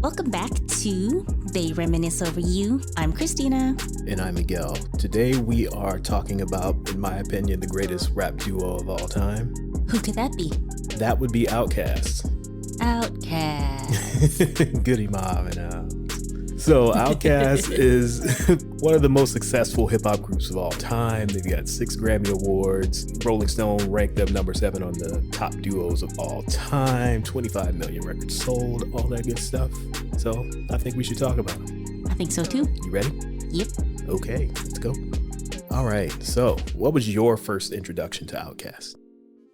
Welcome back to They Reminisce Over You. I'm Christina. And I'm Miguel. Today we are talking about, in my opinion, the greatest rap duo of all time. Who could that be? That would be Outkast. Outkast. Goody Mob and So Outkast is one of the most successful hip-hop groups of all time. They've got 6 Grammy Awards. Rolling Stone ranked them number 7 on the top duos of all time. 25 million records sold, all that good stuff. So I think we should talk about them. I think so too. You ready? Yep. Okay, let's go. All right, so what was your first introduction to Outkast?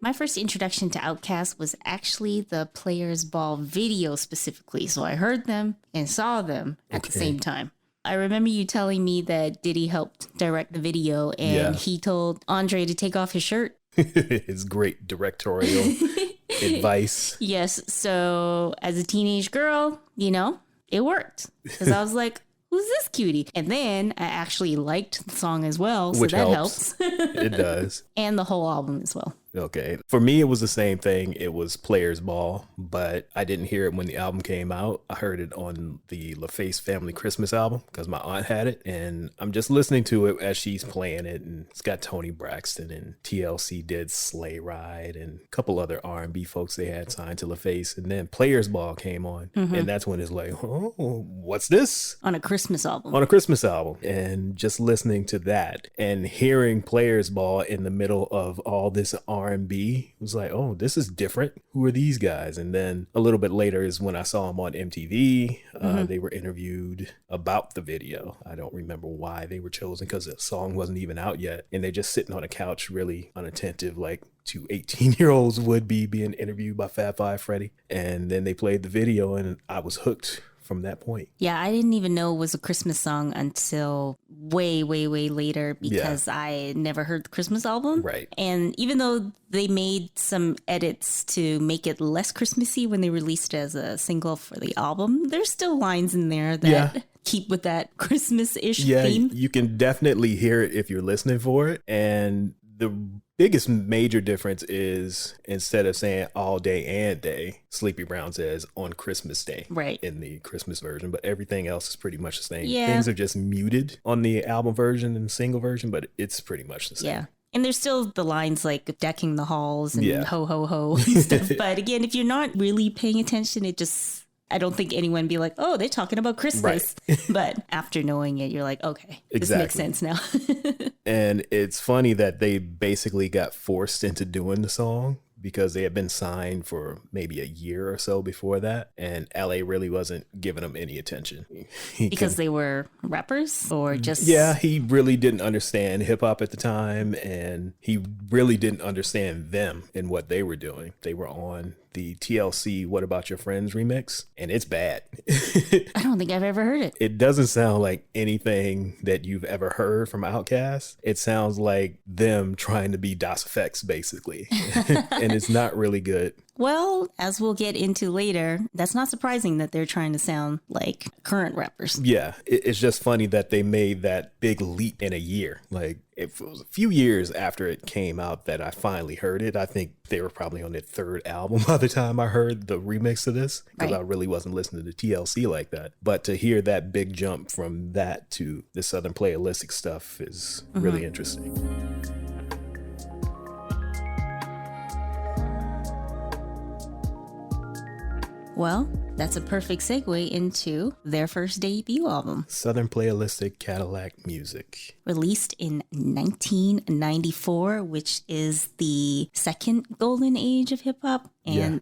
My first introduction to Outkast was actually the Players Ball video specifically. So I heard them and saw them at the same time. I remember you telling me that Diddy helped direct the video and he told Andre to take off his shirt. His great directorial advice. Yes. So as a teenage girl, it worked. Because I was like, who's this cutie? And then I actually liked the song as well. So which that helps. It does. And the whole album as well. Okay. For me, it was the same thing. It was Players Ball, but I didn't hear it when the album came out. I heard it on the LaFace Family Christmas album because my aunt had it. And I'm just listening to it as she's playing it. And it's got Toni Braxton and TLC did Sleigh Ride and a couple other R&B folks they had signed to LaFace. And then Players Ball came on. Mm-hmm. And that's when it's like, oh, what's this? On a Christmas album. On a Christmas album. And just listening to that and hearing Players Ball in the middle of all this R&B, it was like, oh, this is different. Who are these guys? And then a little bit later is when I saw them on MTV. They were interviewed about the video. I don't remember why they were chosen because the song wasn't even out yet. And they're just sitting on a couch really unattentive, like 2 18-year-olds would be being interviewed by Fab Five Freddy. And then they played the video and I was hooked from that point. Yeah, I didn't even know it was a Christmas song until way, way, way later because I never heard the Christmas album. Right. And even though they made some edits to make it less Christmassy when they released it as a single for the album, there's still lines in there that keep with that Christmas-ish theme. You can definitely hear it if you're listening for it. And the biggest major difference is instead of saying all day and day, Sleepy Brown says on Christmas Day in the Christmas version, but everything else is pretty much the same. Yeah. Things are just muted on the album version and the single version, but it's pretty much the same. Yeah. And there's still the lines like decking the halls and ho, ho, ho and stuff. But again, if you're not really paying attention, I don't think anyone would be like, oh, they're talking about Christmas. Right. But after knowing it, you're like, okay, this makes sense now. And it's funny that they basically got forced into doing the song because they had been signed for maybe a year or so before that. And LA really wasn't giving them any attention. Because they were rappers or just... Yeah, he really didn't understand hip hop at the time. And he really didn't understand them and what they were doing. They were on the TLC What About Your Friends remix, and it's bad. I don't think I've ever heard it. It doesn't sound like anything that you've ever heard from Outkast. It sounds like them trying to be Das Effects, basically. And it's not really good. Well, as we'll get into later, that's not surprising that they're trying to sound like current rappers. Yeah, it's just funny that they made that big leap in a year. Like, it was a few years after it came out that I finally heard it. I think they were probably on their 3rd album by the time I heard the remix of this, because I really wasn't listening to TLC like that. But to hear that big jump from that to the Southern Playalistic stuff is really interesting. Well, that's a perfect segue into their first debut album. Southernplayalisticadillacmuzik. Released in 1994, which is the second golden age of hip hop. And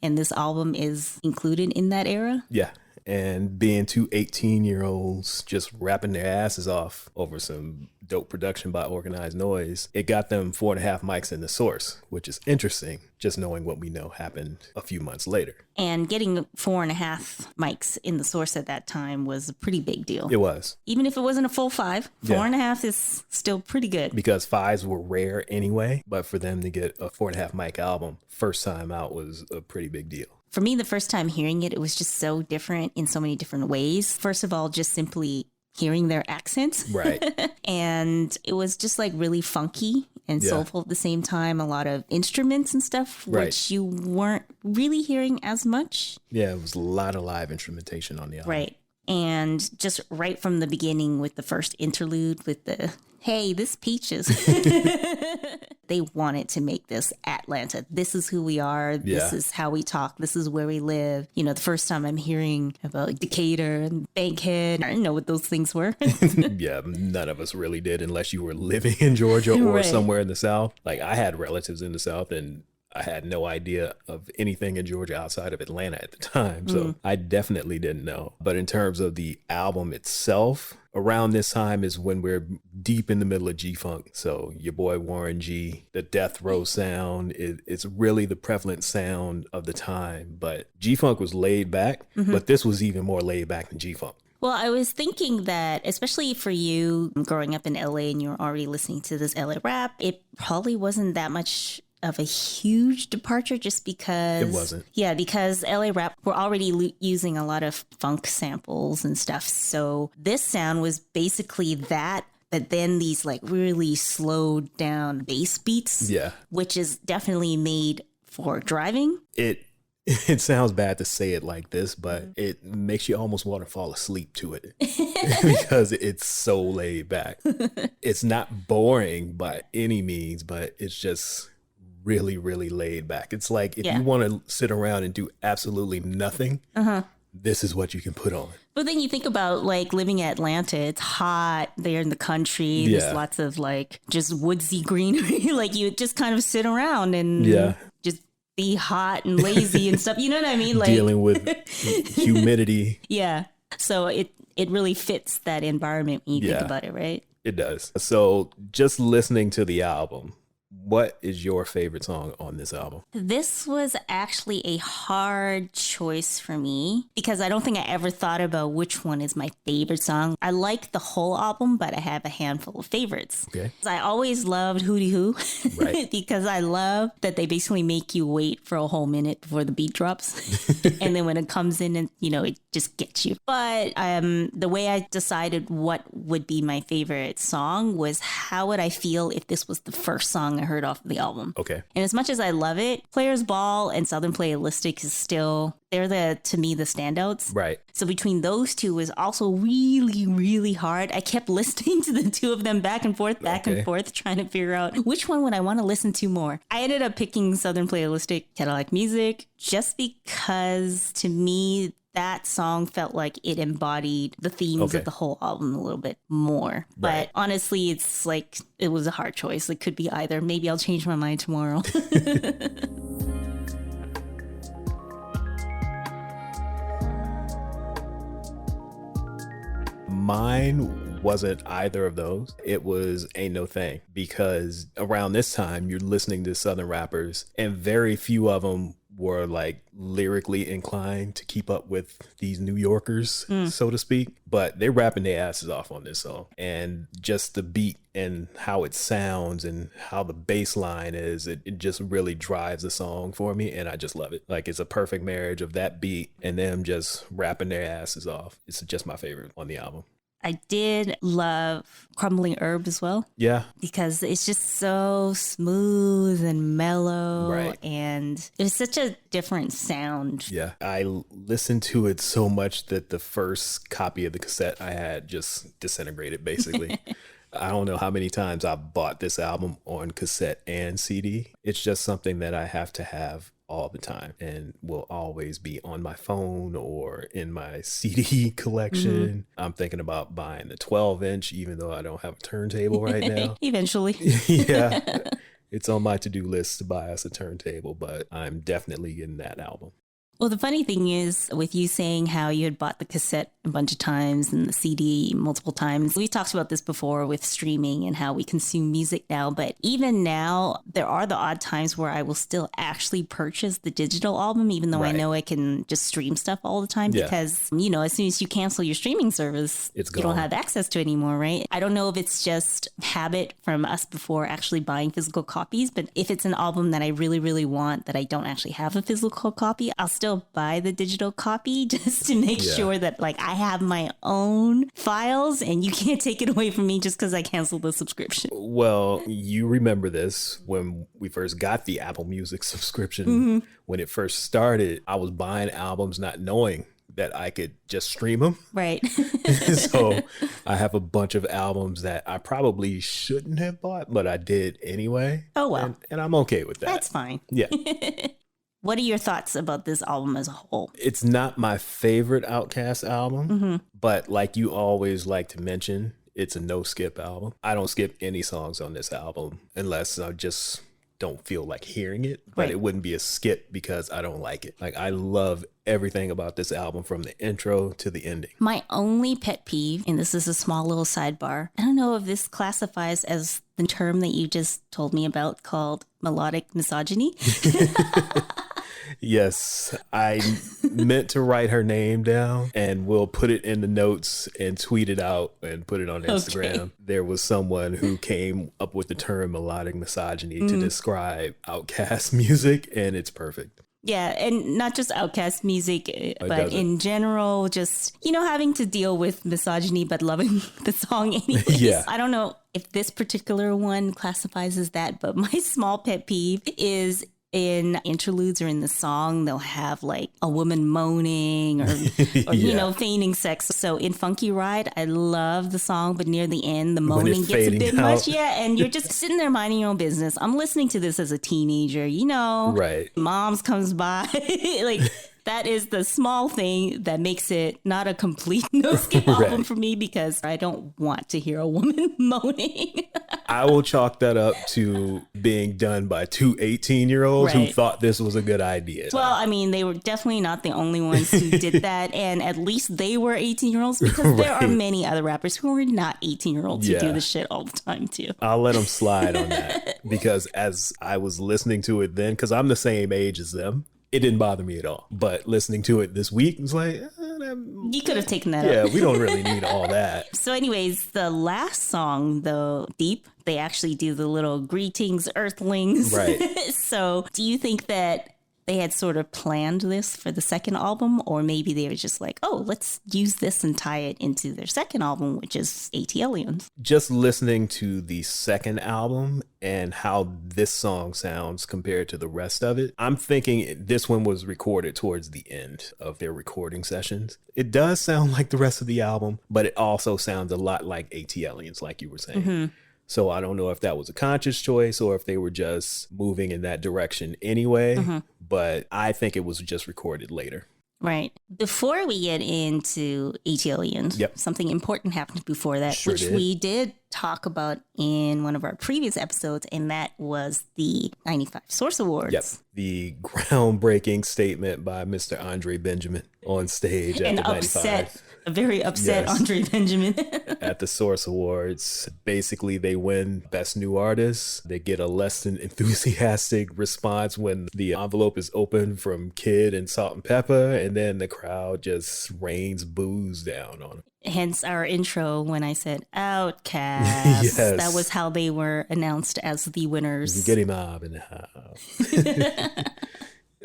this album is included in that era. Yeah. And being 2 18-year-olds just rapping their asses off over some dope production by Organized Noise, it got them 4.5 mics in the Source, which is interesting, just knowing what we know happened a few months later. And getting 4.5 mics in the Source at that time was a pretty big deal. It was. Even if it wasn't a full 5, 4.5 is still pretty good. Because 5s were rare anyway, but for them to get a 4.5 mic album first time out was a pretty big deal. For me, the first time hearing it, it was just so different in so many different ways. First of all, just simply hearing their accents. Right. And it was just like really funky and soulful at the same time. A lot of instruments and stuff, which you weren't really hearing as much. Yeah, it was a lot of live instrumentation on the album. Right. And just right from the beginning with the first interlude with the, hey, this Peaches. They wanted to make this Atlanta. This is who we are. This is how we talk. This is where we live. You know, the first time I'm hearing about Decatur and Bankhead, I didn't know what those things were. Yeah, none of us really did unless you were living in Georgia or somewhere in the South. Like, I had relatives in the South, and I had no idea of anything in Georgia outside of Atlanta at the time. So I definitely didn't know. But in terms of the album itself, around this time is when we're deep in the middle of G-Funk. So your boy Warren G, the death row sound, it's really the prevalent sound of the time. But G-Funk was laid back, but this was even more laid back than G-Funk. Well, I was thinking that, especially for you growing up in LA and you're already listening to this LA rap, it probably wasn't that much of a huge departure just because it wasn't. Yeah, because LA rap were already using a lot of funk samples and stuff. So this sound was basically that, but then these like really slowed down bass beats. Yeah. Which is definitely made for driving. It sounds bad to say it like this, but it makes you almost want to fall asleep to it because it's so laid back. It's not boring by any means, but it's just really, really laid back. It's like if you want to sit around and do absolutely nothing, this is what you can put on. But then you think about like living in Atlanta, it's hot there in the country. There's lots of like just woodsy greenery. Like you just kind of sit around and just be hot and lazy and stuff. You know what I mean? Like dealing with humidity. Yeah. So it really fits that environment when you think about it, right? It does. So just listening to the album, what is your favorite song on this album? This was actually a hard choice for me because I don't think I ever thought about which one is my favorite song. I like the whole album, but I have a handful of favorites. Okay. I always loved Hootie Hoo because I love that they basically make you wait for a whole minute before the beat drops. And then when it comes in and, you know, it just gets you. But the way I decided what would be my favorite song was how would I feel if this was the first song I heard off of the album. Okay. And as much as I love it, Players Ball and Southern Playalistic is still, they're to me, the standouts. Right. So between those two was also really, really hard. I kept listening to the two of them back and forth, trying to figure out which one would I want to listen to more. I ended up picking Southern Playalistic Cadillac Music just because to me, that song felt like it embodied the themes of the whole album a little bit more. But honestly, it's like, it was a hard choice. It could be either. Maybe I'll change my mind tomorrow. Mine wasn't either of those. It was Ain't No Thing, because around this time you're listening to Southern rappers and very few of them were like lyrically inclined to keep up with these New Yorkers, so to speak. But they're rapping their asses off on this song. And just the beat and how it sounds and how the bass line is, it just really drives the song for me. And I just love it. Like, it's a perfect marriage of that beat and them just rapping their asses off. It's just my favorite on the album. I did love Crumbling Herb as well. Yeah. Because it's just so smooth and mellow. Right. And it was such a different sound. Yeah. I listened to it so much that the first copy of the cassette I had just disintegrated, basically. I don't know how many times I bought this album on cassette and CD. It's just something that I have to have all the time and will always be on my phone or in my CD collection. I'm thinking about buying the 12-inch, even though I don't have a turntable right now. Eventually. Yeah. It's on my to-do list to buy us a turntable, but I'm definitely getting that album. Well, the funny thing is, with you saying how you had bought the cassette a bunch of times and the CD multiple times, we talked about this before with streaming and how we consume music now. But even now, there are the odd times where I will still actually purchase the digital album, even though I know I can just stream stuff all the time. Because, you know, as soon as you cancel your streaming service, you don't have access to it anymore, right? I don't know if it's just habit from us before actually buying physical copies, but if it's an album that I really, really want that I don't actually have a physical copy, I'll still still buy the digital copy just to make sure that like I have my own files and you can't take it away from me just because I canceled the subscription. Well, you remember this when we first got the Apple Music subscription. When it first started, I was buying albums not knowing that I could just stream them. Right. So I have a bunch of albums that I probably shouldn't have bought, but I did anyway. Oh, well. And I'm okay with that. That's fine. Yeah. What are your thoughts about this album as a whole? It's not my favorite Outkast album, but like you always like to mention, it's a no skip album. I don't skip any songs on this album unless I just don't feel like hearing it, but it wouldn't be a skip because I don't like it. Like I love everything about this album from the intro to the ending. My only pet peeve, and this is a small little sidebar, I don't know if this classifies as the term that you just told me about called melodic misogyny. Yes, I meant to write her name down and we'll put it in the notes and tweet it out and put it on Instagram. Okay. There was someone who came up with the term melodic misogyny to describe Outkast music, and it's perfect. Yeah, and not just Outkast music, but in general, just, you know, having to deal with misogyny, but loving the song anyways. Yeah. I don't know if this particular one classifies as that, but my small pet peeve is in interludes or in the song, they'll have like a woman moaning or you know, feigning sex. So in Funky Ride, I love the song, but near the end, the moaning gets a bit much. Yeah, and you're just sitting there minding your own business. I'm listening to this as a teenager, you know. Right. Moms comes by, like... That is the small thing that makes it not a complete no-skip album for me because I don't want to hear a woman moaning. I will chalk that up to being done by two 18-year-olds who thought this was a good idea. Well, I mean, they were definitely not the only ones who did that. And at least they were 18-year-olds because there are many other rappers who are not 18-year-olds who do this shit all the time, too. I'll let them slide on that because as I was listening to it then, because I'm the same age as them, it didn't bother me at all. But listening to it this week, it's like... you could have taken that up. Yeah, we don't really need all that. So anyways, the last song, though, Deep, they actually do the little greetings, earthlings. Right. So do you think that they had sort of planned this for the second album? Or maybe they were just like, oh, let's use this and tie it into their second album, which is ATLians. Just listening to the second album and how this song sounds compared to the rest of it, I'm thinking this one was recorded towards the end of their recording sessions. It does sound like the rest of the album, but it also sounds a lot like ATLians, like you were saying. So I don't know if that was a conscious choice or if they were just moving in that direction anyway, but I think it was just recorded later. Right. Before we get into ATLians, something important happened before that, which we did talk about in one of our previous episodes, and that was the 95 Source Awards. Yep. The groundbreaking statement by Mr. Andre Benjamin on stage at the 95. A very upset Andre Benjamin. At the Source Awards, basically they win Best New Artist. They get a less than enthusiastic response when the envelope is open from Kid and Salt and Pepper, and then the crowd just rains booze down on them. Hence our intro when I said Outkast. That was how they were announced as the winners. Get him up in the house.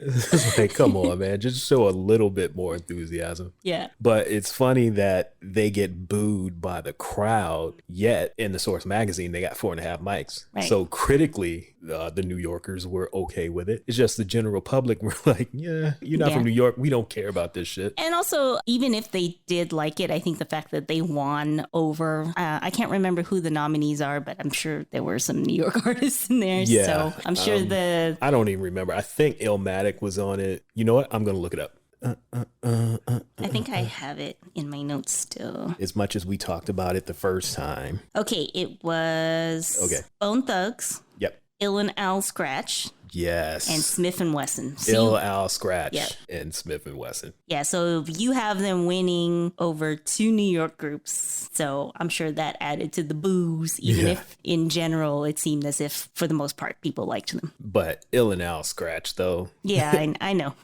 It's like, come on, man. Just show a little bit more enthusiasm. Yeah. But it's funny that they get booed by the crowd, yet in the Source magazine, they got 4.5 mics. Right. So critically, the New Yorkers were okay with it. It's just the general public were like, yeah, you're not from New York. We don't care about this shit. And also, even if they did like it, I think the fact that they won over, I can't remember who the nominees are, but I'm sure there were some New York artists in there. Yeah. So I'm sure I don't even remember. I think Illmatic was on it. You know what? I'm going to look it up. I think I have it in my notes still. As much as we talked about it the first time. Okay, it was Bone Thugs. Yep. Ill and Al Scratch. Yes. And Smith and Wesson. Ill, Al Scratch and Smith and Wesson. Yeah, so you have them winning over 2 New York groups. So I'm sure that added to the boos, even if in general it seemed as if, for the most part, people liked them. But Ill and Al Scratch, though. Yeah, I know.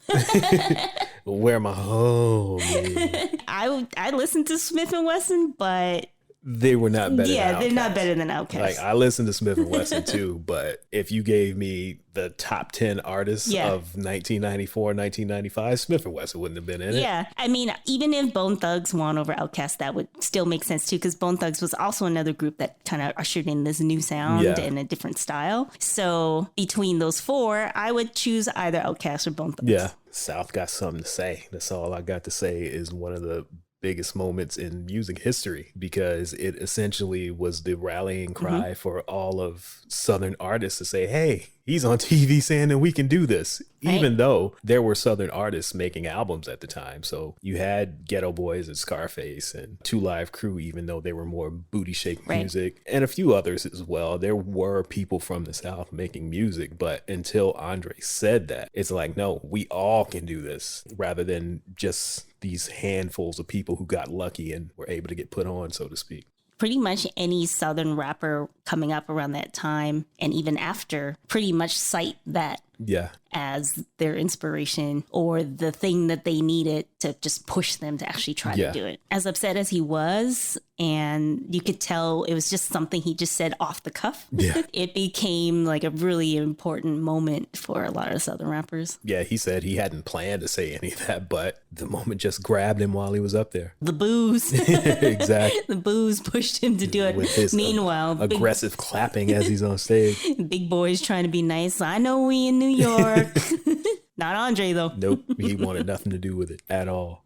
Where my homie? I listened to Smith and Wesson, but they were not better than Yeah, they're not Outkast. better than Outkast. Like, I listened to Smith and Wesson too, but if you gave me the top 10 artists of 1994, 1995, Smith and Wesson wouldn't have been in it. Yeah, I mean, even if Bone Thugs won over Outkast, that would still make sense too, because Bone Thugs was also another group that kind of ushered in this new sound and a different style. So between those four, I would choose either Outkast or Bone Thugs. Yeah, South got something to say. That's all I got to say. Is one of the biggest moments in music history, because it essentially was the rallying cry for all of Southern artists to say, hey, he's on TV saying that we can do this, even though there were Southern artists making albums at the time. So you had Ghetto Boys and Scarface and Two Live Crew, even though they were more booty shake music, and a few others as well. There were people from the South making music, but until Andre said that, it's like, no, we all can do this, rather than just these handfuls of people who got lucky and were able to get put on, so to speak. Pretty much any Southern rapper coming up around that time and even after pretty much cite that as their inspiration or the thing that they needed to just push them to actually try to do it. As upset as he was, and you could tell it was just something he just said off the cuff, it became like a really important moment for a lot of Southern rappers. Yeah, he said he hadn't planned to say any of that, but the moment just grabbed him while he was up there. The booze. Exactly. The booze pushed him to do it. With his meanwhile, aggressive clapping as he's on stage. Big Boi's trying to be nice. I know we in New York. Not Andre, though. Nope. He wanted nothing to do with it at all.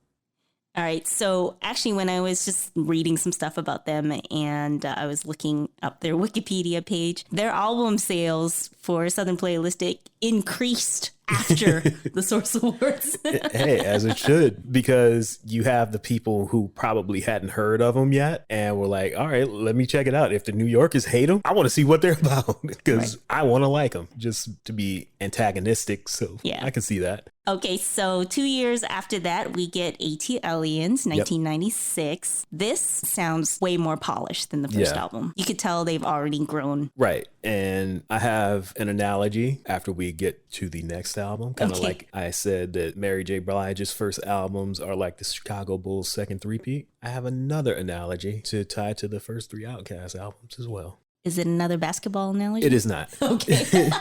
All right. So actually, when I was just reading some stuff about them and I was looking up their Wikipedia page, their album sales for Southern Playalistic increased after the Source Awards. Hey, as it should, because you have the people who probably hadn't heard of them yet and were like, all right, let me check it out. If the New Yorkers hate them, I want to see what they're about, because I want to like them, just to be antagonistic. So I can see that. Okay, so 2 years after that, we get ATLiens, 1996. This sounds way more polished than the first album. You could tell they've already grown. Right. And I have an analogy after we get to the next album. Kind of like I said that Mary J. Blige's first albums are like the Chicago Bulls' second three-peat. I have another analogy to tie to the first three Outkast albums as well. Is it another basketball analogy? It is not. Okay.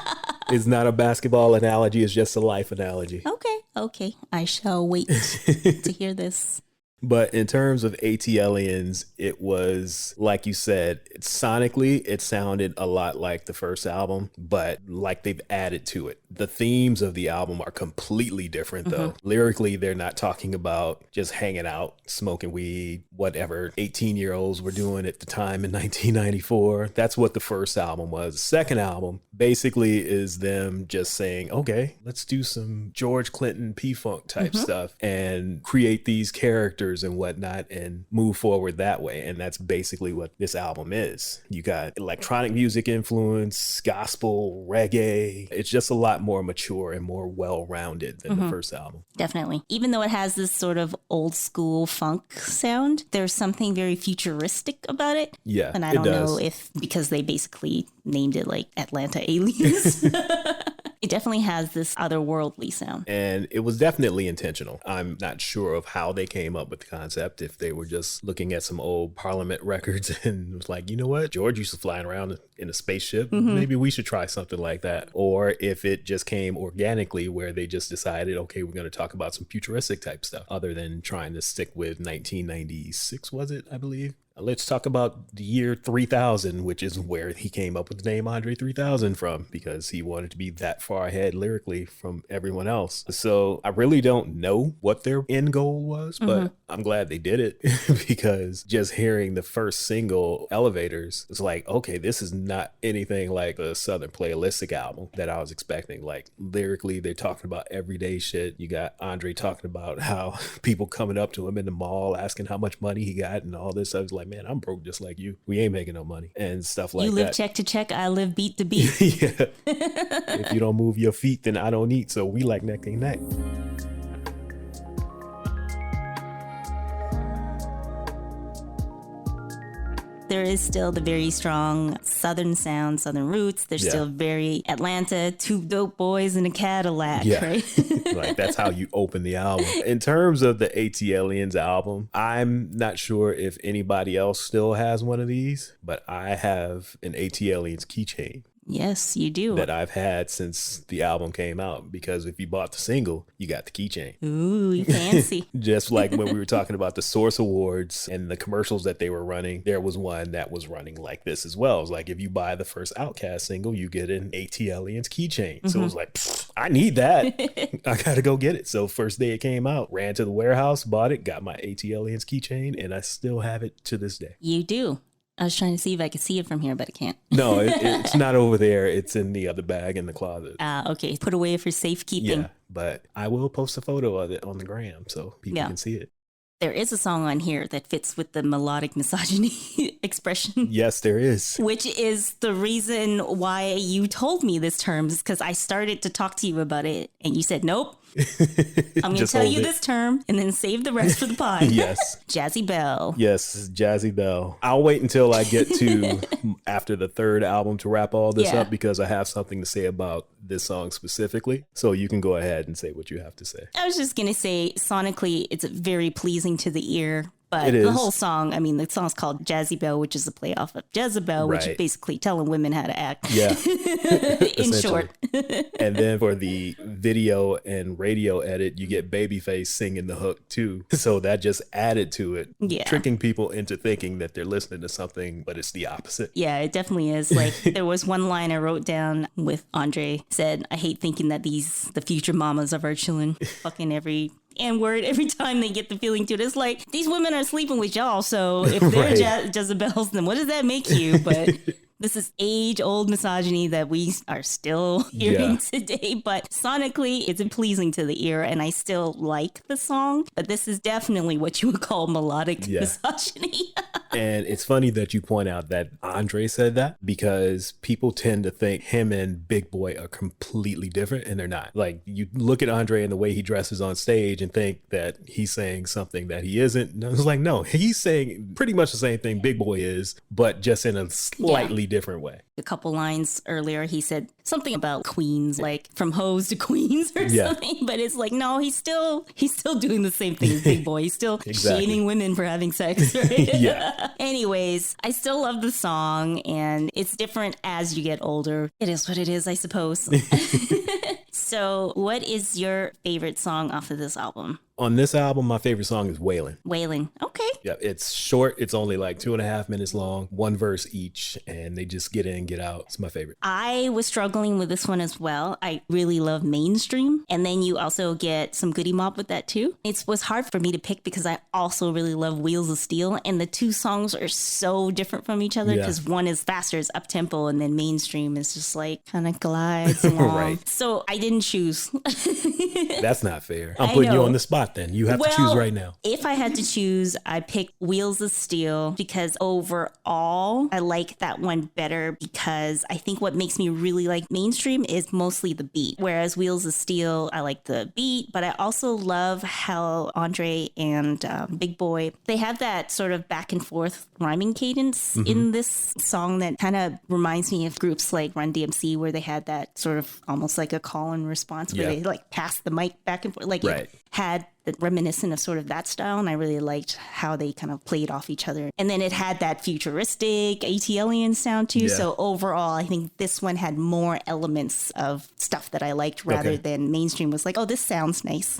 It's not a basketball analogy. It's just a life analogy. Okay. I shall wait to hear this. But in terms of ATLiens, it was, like you said, sonically, it sounded a lot like the first album, but like they've added to it. The themes of the album are completely different, though. Lyrically, they're not talking about just hanging out, smoking weed, whatever 18-year-olds were doing at the time in 1994. That's what the first album was. The second album basically is them just saying, okay, let's do some George Clinton P-Funk type stuff and create these characters and whatnot and move forward that way. And that's basically what this album is. You got electronic music influence, gospel, reggae. It's just a lot more mature and more well-rounded than the first album. Definitely. Even though it has this sort of old school funk sound, there's something very futuristic about it. Yeah, and I don't know if because they basically named it like Atlanta Aliens. It definitely has this otherworldly sound. And it was definitely intentional. I'm not sure of how they came up with the concept, if they were just looking at some old Parliament records and was like, you know what, George used to flying around in a spaceship. Maybe we should try something like that. Or if it just came organically where they just decided, okay, we're going to talk about some futuristic type stuff other than trying to stick with 1996, was it, I believe? Let's talk about the year 3000, which is where he came up with the name Andre 3000 from, because he wanted to be that far ahead lyrically from everyone else. So I really don't know what their end goal was, but I'm glad they did it because just hearing the first single, Elevators, it's like, okay, this is not anything like the Southern Playalistic album that I was expecting. Like lyrically, they're talking about everyday shit. You got Andre talking about how people coming up to him in the mall asking how much money he got and all this. I was like, man, I'm broke just like you. We ain't making no money and stuff like that. You live check to check. I live beat to beat. Yeah. If you don't move your feet, then I don't eat. So we like neck and neck. there is still the very strong Southern sound, Southern roots. There's still very Atlanta, two dope boys in a Cadillac, right? Like that's how you open the album. In terms of the ATLiens album, I'm not sure if anybody else still has one of these, but I have an ATLiens keychain. Yes, you do. That I've had since the album came out, because if you bought the single, you got the keychain. Ooh, you fancy. Just like when we were talking about the Source Awards and the commercials that they were running, there was one that was running like this as well. It's like if you buy the first Outkast single, you get an ATLiens keychain. So it was like, I need that. I gotta go get it. So first day it came out, ran to the warehouse, bought it, got my ATLiens keychain, and I still have it to this day. You do. I was trying to see if I could see it from here, but I can't. No, it's not over there. It's in the other bag in the closet. Okay. Put away for safekeeping. Yeah, but I will post a photo of it on the gram so people can see it. There is a song on here that fits with the melodic misogyny expression. Yes, there is. Which is the reason why you told me this term, is because I started to talk to you about it and you said, nope. I'm going to tell you this term and then save the rest for the pod. Yes. Jazzy Belle. Yes, Jazzy Belle. I'll wait until I get to after the third album to wrap all this up, because I have something to say about this song specifically. So you can go ahead and say what you have to say. I was just going to say, sonically, it's very pleasing to the ear. But the whole song, I mean, the song's called Jazzy Belle, which is a play off of Jezebel, which is basically telling women how to act. Yeah. In short. And then for the video and radio edit, you get Babyface singing the hook too. So that just added to it, tricking people into thinking that they're listening to something, but it's the opposite. Yeah, it definitely is. Like, there was one line I wrote down with Andre, said, I hate thinking that the future mamas of our children, fucking every N-word every time they get the feeling to it. It's like, these women are sleeping with y'all, so if they're Jezebels, then what does that make you? But this is age-old misogyny that we are still hearing today. But sonically, it's pleasing to the ear, and I still like the song. But this is definitely what you would call melodic misogyny. And it's funny that you point out that Andre said that, because people tend to think him and Big Boi are completely different, and they're not. Like, you look at Andre and the way he dresses on stage and think that he's saying something that he isn't. And I was like, no, he's saying pretty much the same thing Big Boi is, but just in a slightly different way. A couple lines earlier, he said something about queens, like from hoes to queens or something. But it's like, no, he's still doing the same thing as Big Boi. He's still shaming women for having sex, right? Anyways, I still love the song, and it's different as you get older. It is what it is, I suppose. So what is your favorite song off of this album? On this album, my favorite song is Wailin'. Wailin'. Okay. Yeah, it's short. It's only like 2.5 minutes long, one verse each, and they just get in, get out. It's my favorite. I was struggling with this one as well. I really love Mainstream. And then you also get some Goody Mob with that too. It was hard for me to pick because I also really love Wheels of Steel. And the two songs are so different from each other, because one is faster, it's up-tempo, and then Mainstream is just like kind of glides along. So I didn't choose. That's not fair. I'm putting you on the spot then. You have to choose right now. If I had to choose, I pick Wheels of Steel, because overall, I like that one better, because I think what makes me really like Mainstream is mostly the beat. Whereas Wheels of Steel, I like the beat, but I also love how Andre and Big Boi, they have that sort of back and forth rhyming cadence in this song that kind of reminds me of groups like Run DMC, where they had that sort of almost like a call and response where they like pass the mic back and forth. Like it had the reminiscent of sort of that style, and I really liked how they kind of played off each other. And then it had that futuristic ATLiens sound too. So overall, I think this one had more elements of stuff that I liked rather than Mainstream was like, oh, this sounds nice.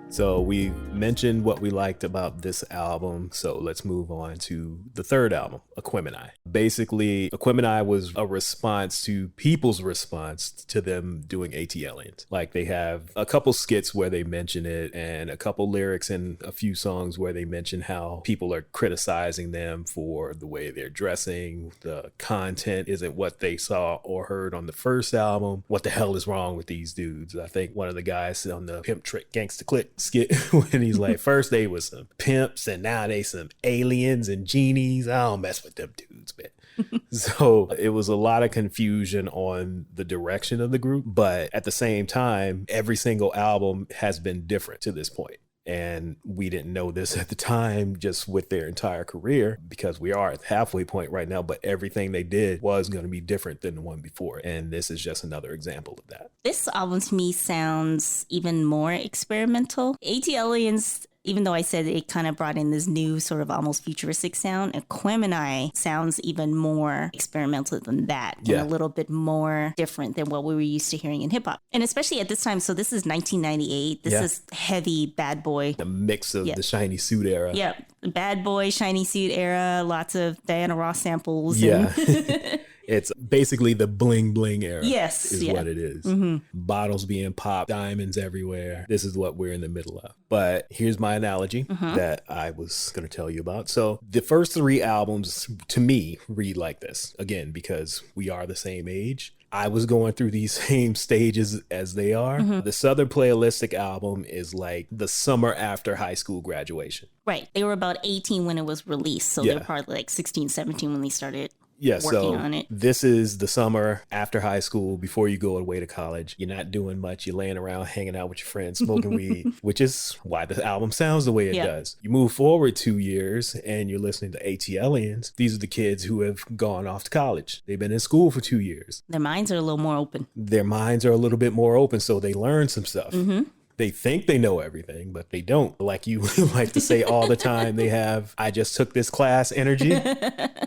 So we mentioned what we liked about this album, so let's move on to the third album, Aquemini. Basically, Aquemini was a response to people's response to them doing ATLiens. Like, they have a couple skits where they mention it, and a couple lyrics in a few songs where they mention how people are criticizing them for the way they're dressing, the content isn't what they saw or heard on the first album. What the hell is wrong with these dudes? I think one of the guys on the Pimp Trick Gangsta Click skit when he's like, first they was some pimps and now they some aliens and genies. I don't mess with them dudes, man. So it was a lot of confusion on the direction of the group. But at the same time, every single album has been different to this point. And we didn't know this at the time, just with their entire career, because we are at the halfway point right now. But everything they did was going to be different than the one before. And this is just another example of that. This album to me sounds even more experimental. ATLiens, even though I said it kind of brought in this new sort of almost futuristic sound, Aquemini sounds even more experimental than that, and a little bit more different than what we were used to hearing in hip hop. And especially at this time, so this is 1998. This is heavy Bad Boy. The mix of the shiny suit era. Yeah, Bad Boy, shiny suit era, lots of Diana Ross samples. Yeah. It's basically the bling bling era. Yes. Is what it is. Mm-hmm. Bottles being popped, diamonds everywhere. This is what we're in the middle of. But here's my analogy that I was going to tell you about. So the first 3 albums, to me, read like this. Again, because we are the same age. I was going through these same stages as they are. The Southern Playalistic album is like the summer after high school graduation. Right. They were about 18 when it was released. So they were probably like 16, 17 when they started. Yeah, working so on it. This is the summer after high school, before you go away to college. You're not doing much. You're laying around, hanging out with your friends, smoking weed, which is why the album sounds the way it does. You move forward 2 years and you're listening to ATLiens. These are the kids who have gone off to college. They've been in school for 2 years. Their minds are a little more open. Their minds are a little bit more open, so they learn some stuff. They think they know everything, but they don't. Like you like to say all the time, they have, I just took this class energy.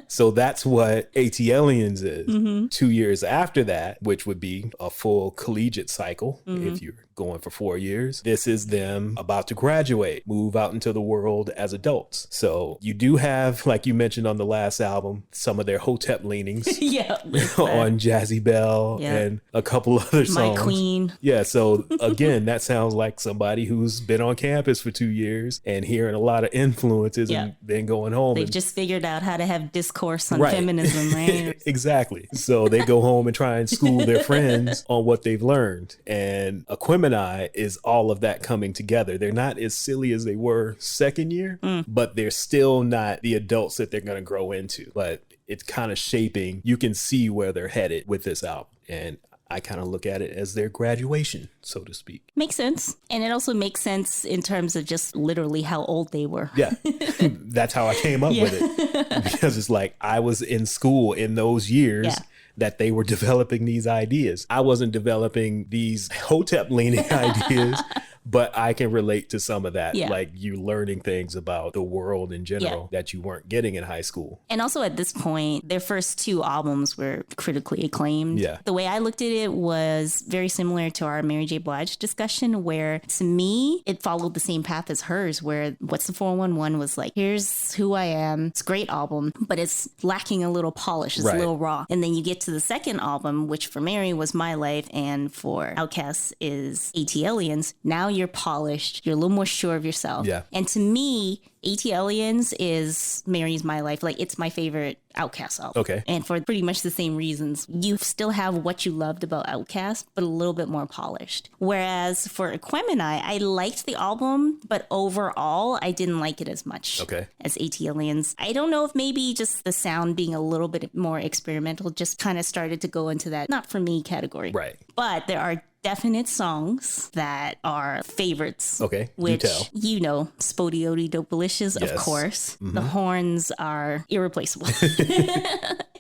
So that's what ATLiens is. 2 years after that, which would be a full collegiate cycle, if you're going for 4 years. This is them about to graduate, move out into the world as adults. So you do have, like you mentioned on the last album, some of their Hotep leanings on Jazzy Belle and a couple other songs. My Queen. Yeah, so again, that sounds like somebody who's been on campus for 2 years and hearing a lot of influences and then going home. They've just figured out how to have discourse on feminism, right? Exactly. So they go home and try and school their friends on what they've learned. And Aquemini is all of that coming together. They're not as silly as they were second year, but they're still not the adults that they're going to grow into. But it's kind of shaping. You can see where they're headed with this album. And I kind of look at it as their graduation, so to speak. Makes sense. And it also makes sense in terms of just literally how old they were. Yeah. That's how I came up with it. Because it's like I was in school in those years. That they were developing these ideas. I wasn't developing these Hotep leaning ideas, but I can relate to some of that. Like you learning things about the world in general that you weren't getting in high school. And also at this point, their first 2 albums were critically acclaimed. The way I looked at it was very similar to our Mary J. Blige discussion, where to me, it followed the same path as hers, where What's the 411 was like, here's who I am. It's a great album, but it's lacking a little polish. It's a little raw. And then you get to the second album, which for Mary was My Life and for Outkast is ATLiens. Now you're polished. You're a little more sure of yourself. And to me, ATLiens is Mary's My Life. Like, it's my favorite Outkast album. And for pretty much the same reasons. You still have what you loved about Outkast, but a little bit more polished. Whereas for Aquemini, I liked the album, but overall, I didn't like it as much as ATLiens. I don't know if maybe just the sound being a little bit more experimental just kind of started to go into that not for me category. But there are definite songs that are favorites. Which, you know, Spodioti Dopalicious, of course. The horns are irreplaceable.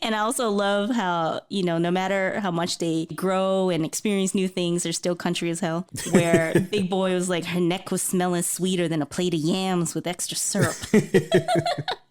And I also love how, you know, no matter how much they grow and experience new things, they're still country as hell. Where Big Boi was like, her neck was smelling sweeter than a plate of yams with extra syrup.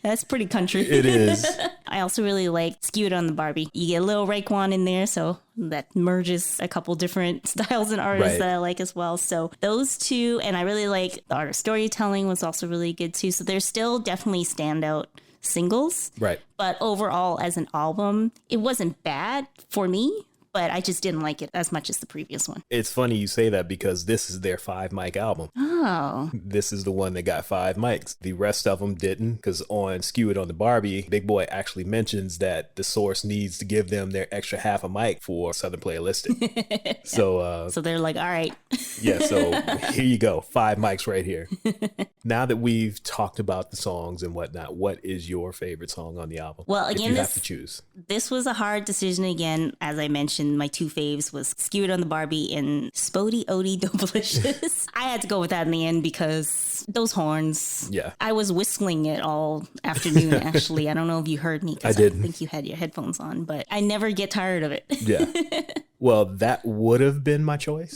That's pretty country. It is. I also really like Skew It on the Barbie. You get a little Raekwon in there, so that merges a couple different styles and artists that I like as well. So those 2, and I really like the art of storytelling was also really good too. So there's still definitely standout singles. But overall, as an album, it wasn't bad for me, but I just didn't like it as much as the previous one. It's funny you say that because this is their 5-mic album. Oh. This is the one that got 5 mics. The rest of them didn't, because on Skew It on the Barbie, Big Boi actually mentions that the source needs to give them their extra half a mic for Southern Playalistic. So they're like, all right. Yeah, so here you go. 5 mics right here. Now that we've talked about the songs and whatnot, what is your favorite song on the album? Well, again, if you have to choose. This was a hard decision again. As I mentioned, my 2 faves was Skew It on the Barbie and Spodie Odie Dobalicious. I had to go with that in the end because those horns. Yeah. I was whistling it all afternoon, actually. I don't know if you heard me because I think you had your headphones on, but I never get tired of it. Yeah. Well, that would have been my choice,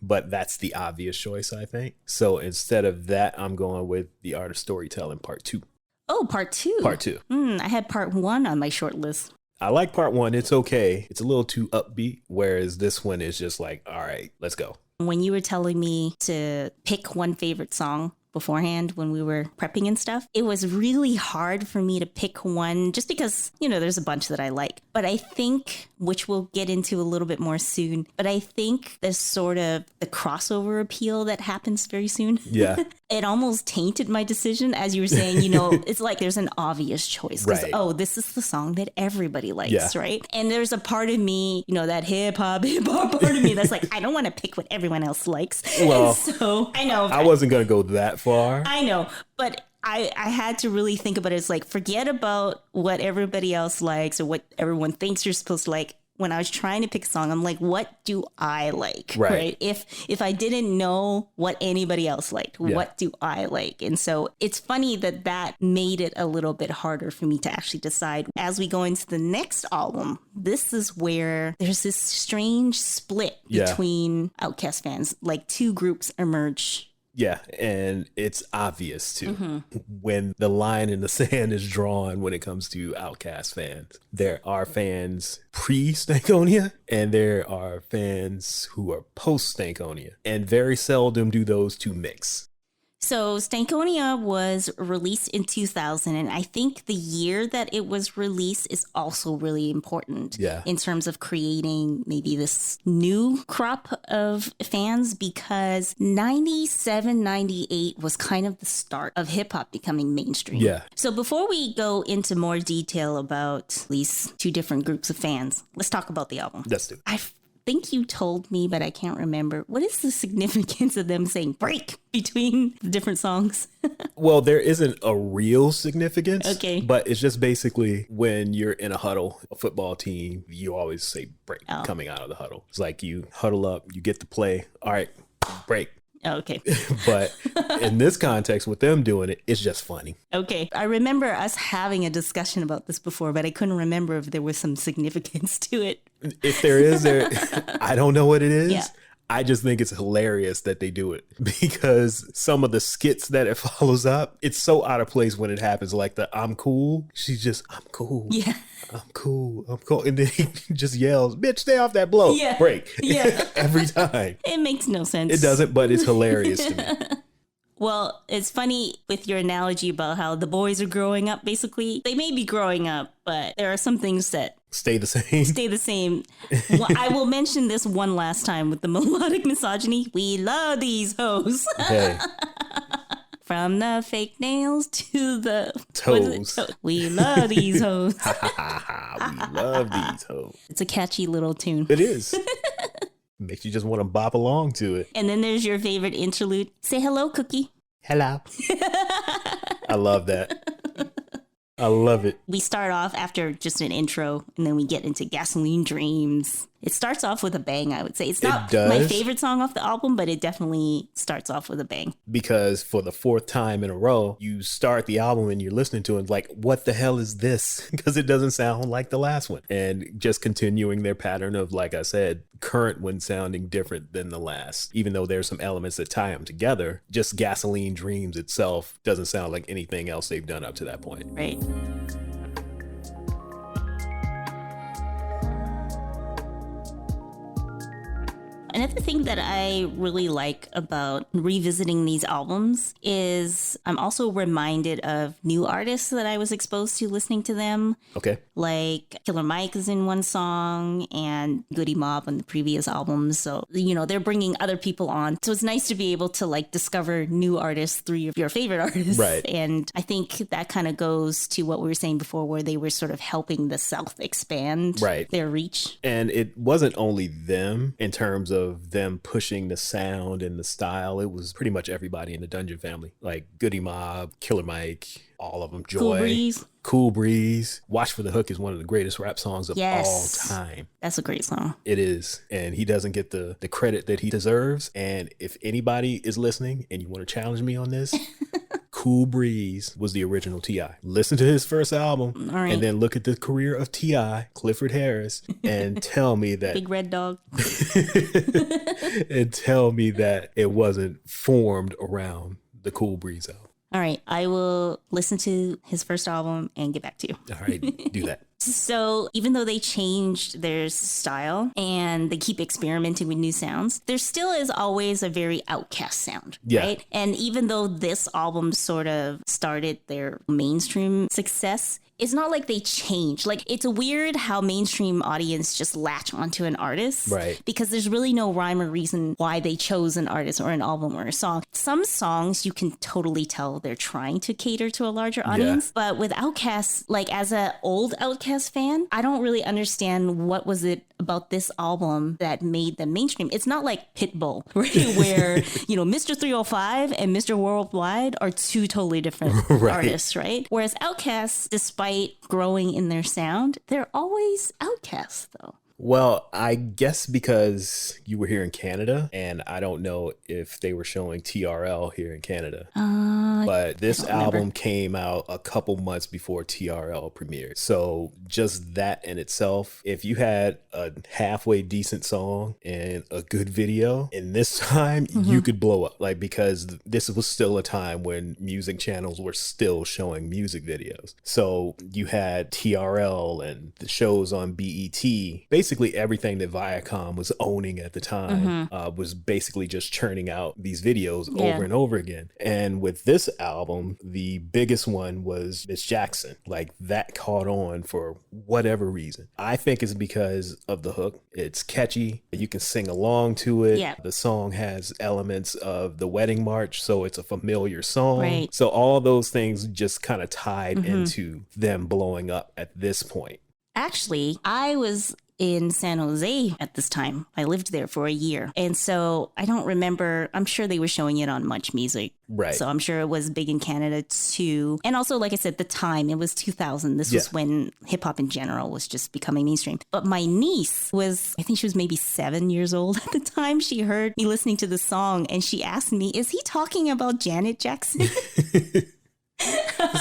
but that's the obvious choice, I think. So instead of that, I'm going with The Art of Storytelling Part 2. Oh, Part 2? Part 2. I had Part 1 on my short list. I like Part 1. It's okay. It's a little too upbeat, whereas this one is just like, all right, let's go. When you were telling me to pick one favorite song beforehand when we were prepping and stuff, it was really hard for me to pick one just because, there's a bunch that I like. But I think, which we'll get into a little bit more soon, but I think there's sort of the crossover appeal that happens very soon. Yeah. It almost tainted my decision. As you were saying, it's like there's an obvious choice. Because, this is the song that everybody likes, right? And there's a part of me, that hip hop part of me that's like, I don't want to pick what everyone else likes. Well, so I know. I wasn't going to go that far. I know. But I had to really think about it. It's like, forget about what everybody else likes or what everyone thinks you're supposed to like. When I was trying to pick a song, I'm like, what do I like? Right? If I didn't know what anybody else liked, what do I like? And so it's funny that made it a little bit harder for me to actually decide. As we go into the next album, this is where there's this strange split between Outkast fans. Like 2 groups emerge. Yeah, and it's obvious too when the line in the sand is drawn when it comes to Outkast fans. There are fans pre-Stankonia and there are fans who are post-Stankonia, and very seldom do those 2 mix. So Stankonia was released in 2000, and I think the year that it was released is also really important in terms of creating maybe this new crop of fans, because 97, 98 was kind of the start of hip hop becoming mainstream. Yeah. So before we go into more detail about these 2 different groups of fans, let's talk about the album. Let's do it. I think you told me, but I can't remember. What is the significance of them saying break between the different songs? Well, there isn't a real significance. Okay. But it's just basically when you're in a huddle, a football team, you always say break coming out of the huddle. It's like you huddle up, you get to play. All right, break. Oh, okay. But in this context, with them doing it, it's just funny. Okay. I remember us having a discussion about this before, but I couldn't remember if there was some significance to it. If there is, I don't know what it is. Yeah. I just think it's hilarious that they do it, because some of the skits that it follows up, it's so out of place when it happens. Like the I'm cool. She's just, I'm cool. Yeah. I'm cool. I'm cool. And then he just yells, bitch, stay off that blow. Yeah. Break. Yeah. Every time. It makes no sense. It doesn't, but it's hilarious to me. Well, it's funny with your analogy about how the boys are growing up, basically. They may be growing up, but there are some things that stay the same. Well, I will mention this one last time with the melodic misogyny. We love these hoes. Hey. From the fake nails to the toes. We love these hoes. We love these hoes. It's a catchy little tune. It is. Makes you just want to bop along to it. And then there's your favorite interlude. Say hello, Cookie. Hello. I love that. I love it. We start off after just an intro, and then we get into Gasoline Dreams. It starts off with a bang, I would say. It's not my favorite song off the album, but it definitely starts off with a bang. Because for the 4th time in a row, you start the album and you're listening to it like, what the hell is this? Because it doesn't sound like the last one. And just continuing their pattern of, like I said, current one sounding different than the last. Even though there's some elements that tie them together, just Gasoline Dreams itself doesn't sound like anything else they've done up to that point. Right. Another thing that I really like about revisiting these albums is I'm also reminded of new artists that I was exposed to listening to them. Okay. Like Killer Mike is in one song and Goody Mob on the previous albums. So, they're bringing other people on. So it's nice to be able to like discover new artists through your favorite artists. Right. And I think that kind of goes to what we were saying before, where they were sort of helping the South expand their reach. And it wasn't only them in terms of them pushing the sound and the style. It was pretty much everybody in the Dungeon family, like Goody Mob, Killer Mike, all of them. Joy. Cool Breeze. Watch for the Hook is one of the greatest rap songs of all time. That's a great song. It is. And he doesn't get the credit that he deserves. And if anybody is listening and you want to challenge me on this, Cool Breeze was the original T.I. Listen to his first album and then look at the career of T.I., Clifford Harris, and tell me that... Big Red Dog. and tell me that it wasn't formed around the Cool Breeze album. All right, I will listen to his first album and get back to you. All right, do that. So even though they changed their style and they keep experimenting with new sounds, there still is always a very Outkast sound, right? And even though this album sort of started their mainstream success, it's not like they changed. Like, it's weird how mainstream audience just latch onto an artist. Right. Because there's really no rhyme or reason why they chose an artist or an album or a song. Some songs you can totally tell they're trying to cater to a larger audience. But with Outkast, like as an old Outkast fan, I don't really understand what was it about this album that made them mainstream. It's not like Pitbull, right? Where, Mr. 305 and Mr. Worldwide are two totally different artists, right? Whereas Outkast, despite growing in their sound, they're always Outkast, though. Well, I guess because you were here in Canada, and I don't know if they were showing TRL here in Canada. But this album came out a couple months before TRL premiered. So just that in itself, if you had a halfway decent song and a good video, in this time, you could blow up. Like, because this was still a time when music channels were still showing music videos. So you had TRL and the shows on BET. Basically everything that Viacom was owning at the time was basically just churning out these videos over and over again. And with this album, the biggest one was Miss Jackson. Like, that caught on for whatever reason. I think it's because of the hook. It's catchy. You can sing along to it. Yeah. The song has elements of the Wedding March, so it's a familiar song. Right. So all those things just kind of tied into them blowing up at this point. Actually, I was in San Jose at this time. I lived there for a year. And so I don't remember, I'm sure they were showing it on Much Music. Right. So I'm sure it was big in Canada too. And also, like I said, the time, it was 2000. This was when hip hop in general was just becoming mainstream. But my niece was, I think she was maybe 7 years old at the time. She heard me listening to the song and she asked me, is he talking about Janet Jackson?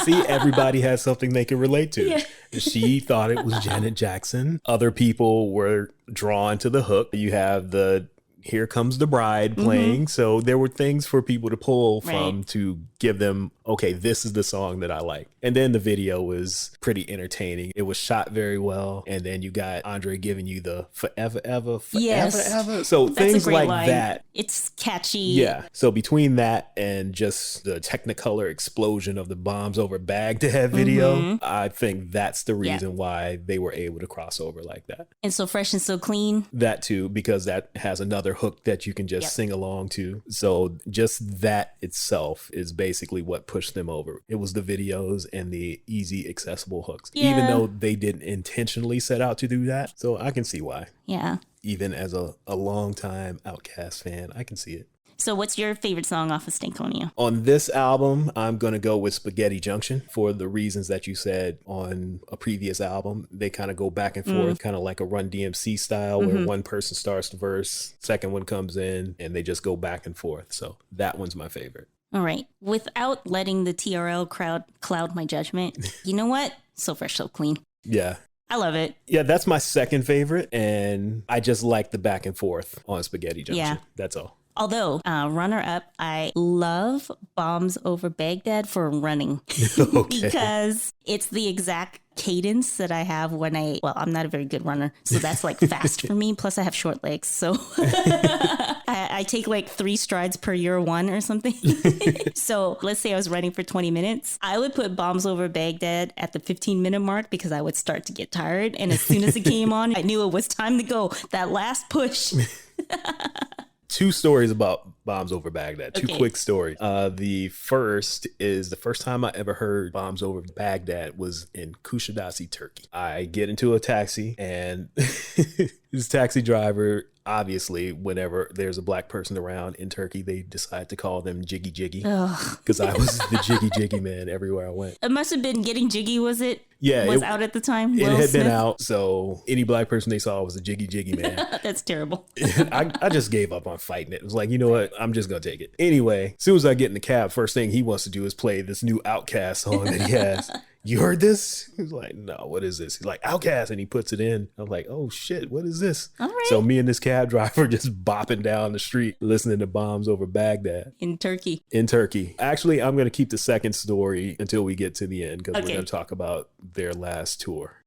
See, everybody has something they can relate to. Yeah. She thought it was Janet Jackson. Other people were drawn to the hook. You have the Here Comes the Bride playing. So there were things for people to pull from to give them, okay, this is the song that I like. And then the video was pretty entertaining. It was shot very well. And then you got Andre giving you the forever, ever, forever, ever. So that's things like line. That. It's catchy. Yeah. So between that and just the Technicolor explosion of the Bombs Over Baghdad video, I think that's the reason why they were able to cross over like that. And So Fresh and So Clean. That too, because that has another hook that you can just sing along to. So just that itself is basically what pushed them over. It was the videos and the easy accessible hooks, even though they didn't intentionally set out to do that. So I can see why. Yeah. Even as a long time Outkast fan, I can see it. So what's your favorite song off of Stankonia? On this album, I'm going to go with Spaghetti Junction for the reasons that you said on a previous album. They kind of go back and forth, kind of like a Run DMC style where one person starts the verse, second one comes in, and they just go back and forth. So that one's my favorite. All right. Without letting the TRL crowd cloud my judgment, you know what? So Fresh, So Clean. Yeah. I love it. Yeah, that's my second favorite. And I just like the back and forth on Spaghetti Junction. Yeah. That's all. Although, runner-up, I love Bombs Over Baghdad for running. Okay. Because it's the exact cadence that I have when I'm not a very good runner. So that's like fast for me. Plus I have short legs. So I take like 3 strides per year one or something. So let's say I was running for 20 minutes. I would put Bombs Over Baghdad at the 15-minute mark because I would start to get tired. And as soon as it came on, I knew it was time to go. That last push. 2 stories about Bombs Over Baghdad. 2 quick stories. The first is the first time I ever heard Bombs Over Baghdad was in Kushadasi, Turkey. I get into a taxi and this taxi driver, obviously, whenever there's a black person around in Turkey, they decide to call them Jiggy Jiggy. Because I was the Jiggy Jiggy man everywhere I went. It must have been Getting Jiggy, was it? Yeah. It was out at the time? It had been out, so any black person they saw was a Jiggy Jiggy man. That's terrible. I just gave up on fighting it. It was like, you know what? I'm just going to take it. Anyway, as soon as I get in the cab, first thing he wants to do is play this new Outkast song that he has. You heard this? He's like, no, what is this? He's like, Outkast, and he puts it in. I'm like, oh shit, what is this? All right. So me and this cab driver just bopping down the street listening to Bombs Over Baghdad. In Turkey. Actually, I'm going to keep the second story until we get to the end because we're going to talk about their last tour.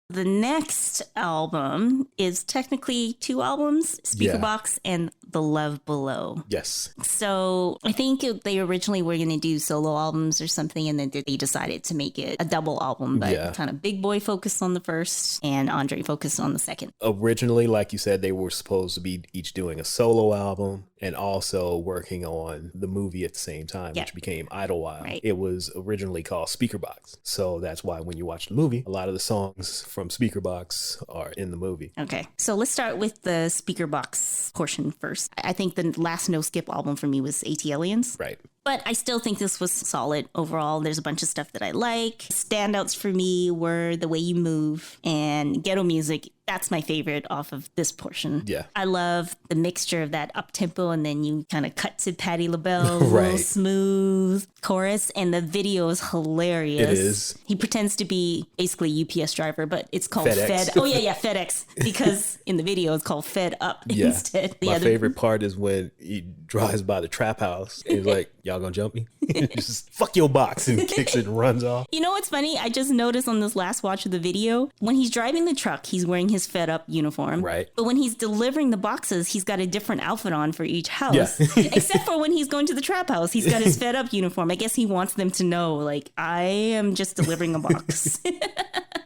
The next album is technically 2 albums, Speakerbox and The Love Below. Yes. So I think they originally were going to do solo albums or something, and then they decided to make it a double album, but kind of Big Boi focused on the first and Andre focused on the second. Originally, like you said, they were supposed to be each doing a solo album and also working on the movie at the same time, which became Idlewild. Right. It was originally called Speakerbox. So that's why when you watch the movie, a lot of the songs from Speakerbox are in the movie. Okay. So let's start with the Speakerbox portion first. I think the last no skip album for me was AT Aliens. Right. But I still think this was solid overall. There's a bunch of stuff that I like. Standouts for me were The Way You Move and Ghetto Music. That's my favorite off of this portion. Yeah. I love the mixture of that up-tempo and then you kind of cut to Patti LaBelle's real smooth chorus. And the video is hilarious. It is. He pretends to be basically a UPS driver, but it's called FedEx. FedEx. Because in the video it's called Fed Up instead. My favorite part is when he drives by the trap house. And he's like, y'all gonna jump me? Just fuck your box, and kicks it and runs off. You know what's funny? I just noticed on this last watch of the video, when he's driving the truck, he's wearing his Fed Up uniform. Right. But when he's delivering the boxes, he's got a different outfit on for each house. Yeah. Except for when he's going to the trap house, he's got his Fed Up uniform. I guess he wants them to know, like, I am just delivering a box.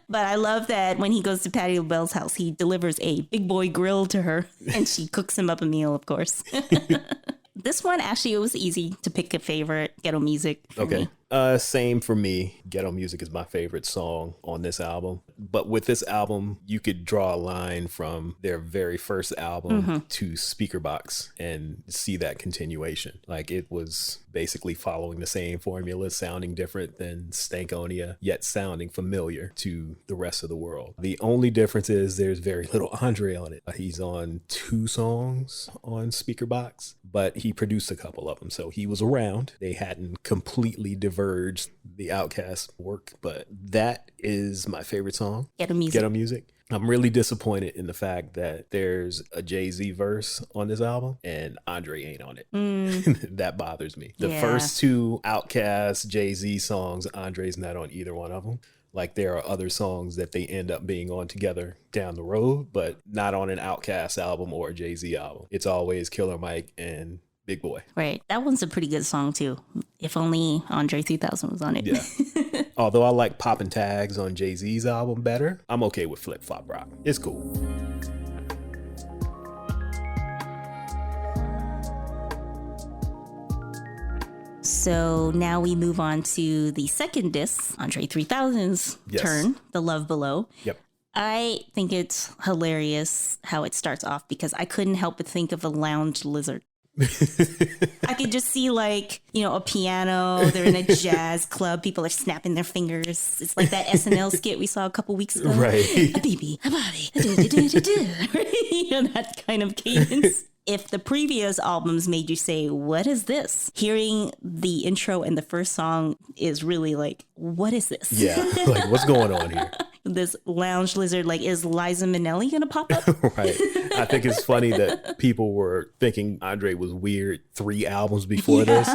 But I love that when he goes to Patti LaBelle's house, he delivers a Big Boi grill to her, and she cooks him up a meal, of course. This one, actually, it was easy to pick a favorite. Ghetto Music for me. Same for me. Ghetto Music is my favorite song on this album. But with this album, you could draw a line from their very first album to Speakerbox and see that continuation. Like, it was basically following the same formula, sounding different than Stankonia, yet sounding familiar to the rest of the world. The only difference is there's very little Andre on it. He's on 2 songs on Speakerbox, but he produced a couple of them. So he was around. They hadn't completely diverged the Outkast work, but that is my favorite song. Ghetto Music. Ghetto Music. I'm really disappointed in the fact that there's a Jay-Z verse on this album and Andre ain't on it. That bothers me. The first 2 Outkast Jay-Z songs, Andre's not on either one of them. Like, there are other songs that they end up being on together down the road, but not on an Outkast album or a Jay-Z album. It's always Killer Mike and Big Boi. Right. That one's a pretty good song, too. If only Andre 3000 was on it. Yeah. Although I like Poppin' Tags on Jay-Z's album better, I'm okay with Flip Flop Rock. It's cool. So now we move on to the second disc, Andre 3000's turn, The Love Below. Yep. I think it's hilarious how it starts off because I couldn't help but think of a lounge lizard. I could just see, like, you know, a piano. They're in a jazz club. People are snapping their fingers. It's like that SNL skit we saw a couple weeks ago. Right. A baby, a body. You know, that kind of cadence. If the previous albums made you say, what is this? Hearing the intro and the first song is really like, what is this? Yeah, like, what's going on here? This lounge lizard, like, is Liza Minnelli gonna pop up? Right. I think it's funny that people were thinking Andre was weird 3 albums before this.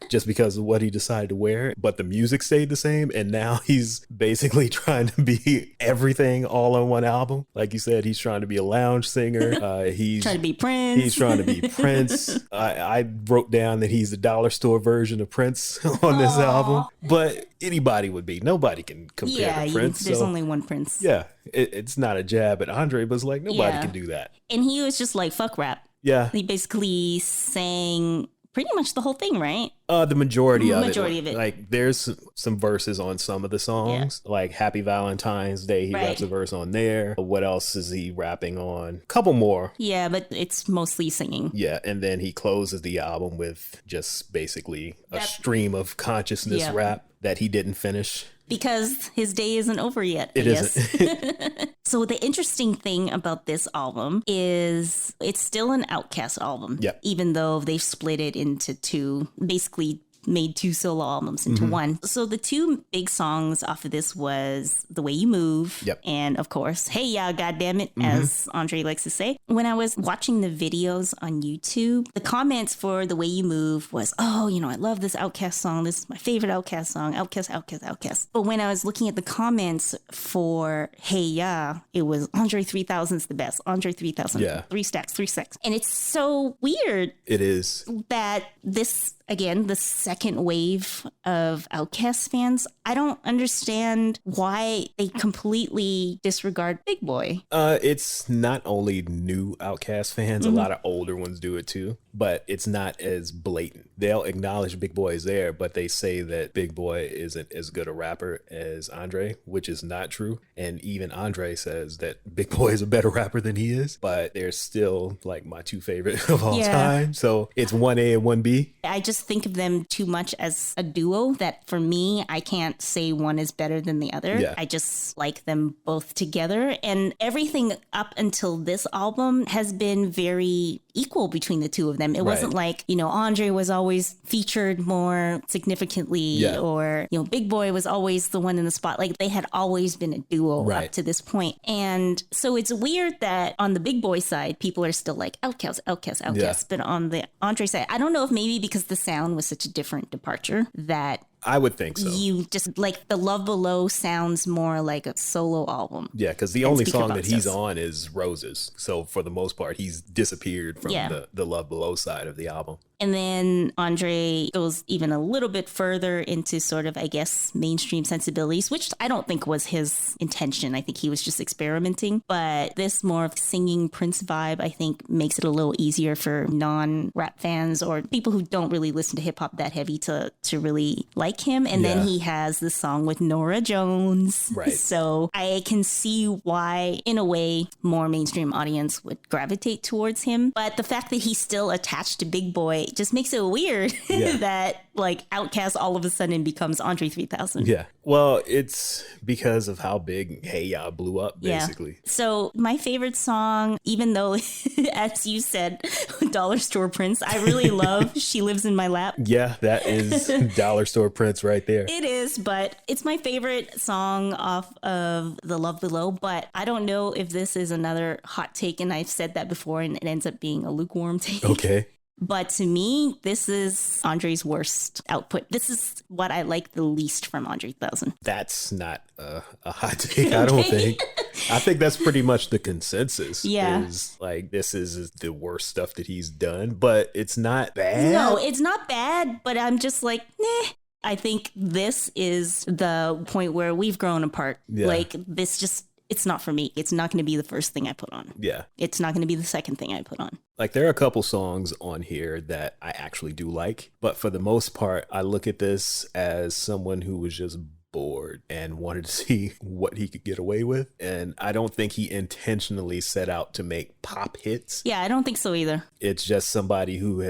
just because of what he decided to wear, but the music stayed the same. And now he's basically trying to be everything all on one album. Like you said, he's trying to be a lounge singer. He's trying to be Prince. He's trying to be Prince. I wrote down that he's the dollar store version of Prince on this album, but anybody would be. Nobody can compare to Prince. There's only one Prince. Yeah, it's not a jab at Andre, but it's like nobody can do that. And he was just like, fuck rap. Yeah. He basically sang pretty much the whole thing, right? The majority of it. Like there's some verses on some of the songs, like Happy Valentine's Day. He raps a verse on there. What else is he rapping on? Couple more. Yeah, but it's mostly singing. Yeah, and then he closes the album with just basically a stream of consciousness rap that he didn't finish. Because his day isn't over yet. It isn't. So the interesting thing about this album is it's still an Outkast album. Yep. Even though they've split it into two, basically made two solo albums into one. So the two big songs off of this was The Way You Move and, of course, Hey Ya, Goddammit, as Andre likes to say. When I was watching the videos on YouTube, the comments for The Way You Move was, oh, I love this Outkast song. This is my favorite Outkast song. Outkast. But when I was looking at the comments for Hey Ya, it was Andre 3000's the best. Andre 3000. Yeah. 3 stacks. And it's so weird. It is. That this, again, the second wave of Outkast fans, I don't understand why they completely disregard Big Boi. It's not only new Outkast fans, a lot of older ones do it too, but it's not as blatant. They'll acknowledge Big Boi is there, but they say that Big Boi isn't as good a rapper as Andre, which is not true. And even Andre says that Big Boi is a better rapper than he is, but they're still like my two favorite of all time. So it's 1A and 1B. I just think of them too much as a duo that for me, I can't say one is better than the other. Yeah. I just like them both together. And everything up until this album has been very equal between the two of them. It wasn't like, Andre was always featured more significantly or, Big Boi was always the one in the spot. Like they had always been a duo up to this point. And so it's weird that on the Big Boi side, people are still like Outkast. Yeah. But on the Andre side, I don't know if maybe because the sound was such a different departure that I would think so. You just like the Love Below sounds more like a solo album. Yeah, because the only song that he's on is Roses. So for the most part, he's disappeared from the Love Below side of the album. And then Andre goes even a little bit further into sort of, I guess, mainstream sensibilities, which I don't think was his intention. I think he was just experimenting. But this more of singing Prince vibe, I think, makes it a little easier for non-rap fans or people who don't really listen to hip hop that heavy to really like him. And then he has this song with Norah Jones. Right. So I can see why, in a way, more mainstream audience would gravitate towards him. But the fact that he's still attached to Big Boi just makes it weird that like Outkast all of a sudden becomes Andre 3000. Yeah. Well, it's because of how big Hey Ya blew up, basically. Yeah. So my favorite song, even though, as you said, Dollar Store Prince, I really love She Lives in My Lap. Yeah, that is Dollar Store Prince right there. It is, but it's my favorite song off of The Love Below. But I don't know if this is another hot take, and I've said that before, and it ends up being a lukewarm take. Okay. But to me, this is Andre's worst output. This is what I like the least from Andre 3000. That's not a hot take, I don't think. I think that's pretty much the consensus. Yeah. Is like, this is the worst stuff that he's done, but it's not bad. No, it's not bad, but I'm just like, nah. I think this is the point where we've grown apart. Yeah. Like, this just... It's not for me. It's not going to be the first thing I put on. Yeah. It's not going to be the second thing I put on. Like, there are a couple songs on here that I actually do like. But for the most part, I look at this as someone who was just bored and wanted to see what he could get away with. And I don't think he intentionally set out to make pop hits. Yeah, I don't think so either. It's just somebody who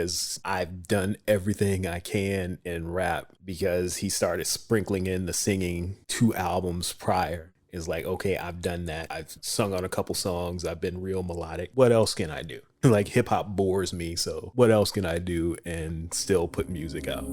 I've done everything I can in rap, because he started sprinkling in the singing 2 albums prior. Is like, okay, I've done that. I've sung on a couple songs. I've been real melodic. What else can I do? Like, hip hop bores me. So what else can I do and still put music out?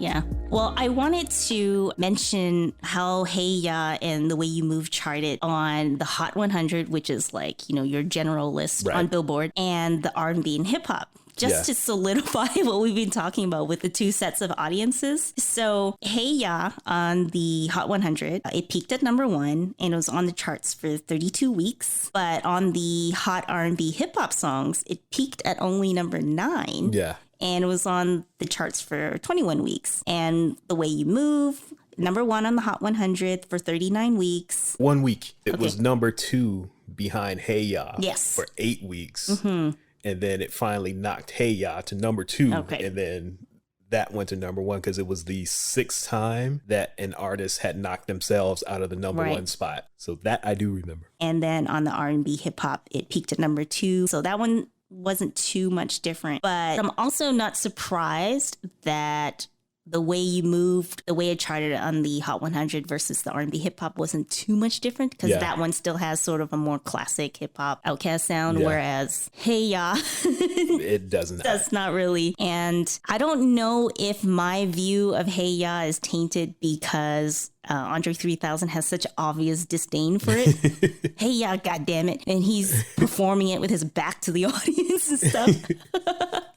Yeah. Well, I wanted to mention how Hey Ya and The Way You Move charted on the Hot 100, which is like, your general list on Billboard, and the R&B and hip hop. Just to solidify what we've been talking about with the two sets of audiences. So Hey Ya on the Hot 100, it peaked at number 1 and it was on the charts for 32 weeks. But on the Hot R&B hip hop songs, it peaked at only number 9. Yeah. And it was on the charts for 21 weeks. And The Way You Move, number 1 on the Hot 100 for 39 weeks. 1 week. It was number 2 behind Hey Ya for 8 weeks. Mm-hmm. And then it finally knocked Hey Ya to number 2. Okay. And then that went to number 1 because it was the 6th time that an artist had knocked themselves out of the number 1 spot. So that I do remember. And then on the R&B hip hop, it peaked at number 2. So that one wasn't too much different. But I'm also not surprised that The Way You Moved, the way it charted on the Hot 100 versus the R&B hip hop wasn't too much different because that one still has sort of a more classic hip hop Outkast sound, whereas Hey Ya it doesn't. Does not really. And I don't know if my view of Hey Ya is tainted because Andre 3000 has such obvious disdain for it. Hey Ya, goddammit. And he's performing it with his back to the audience and stuff.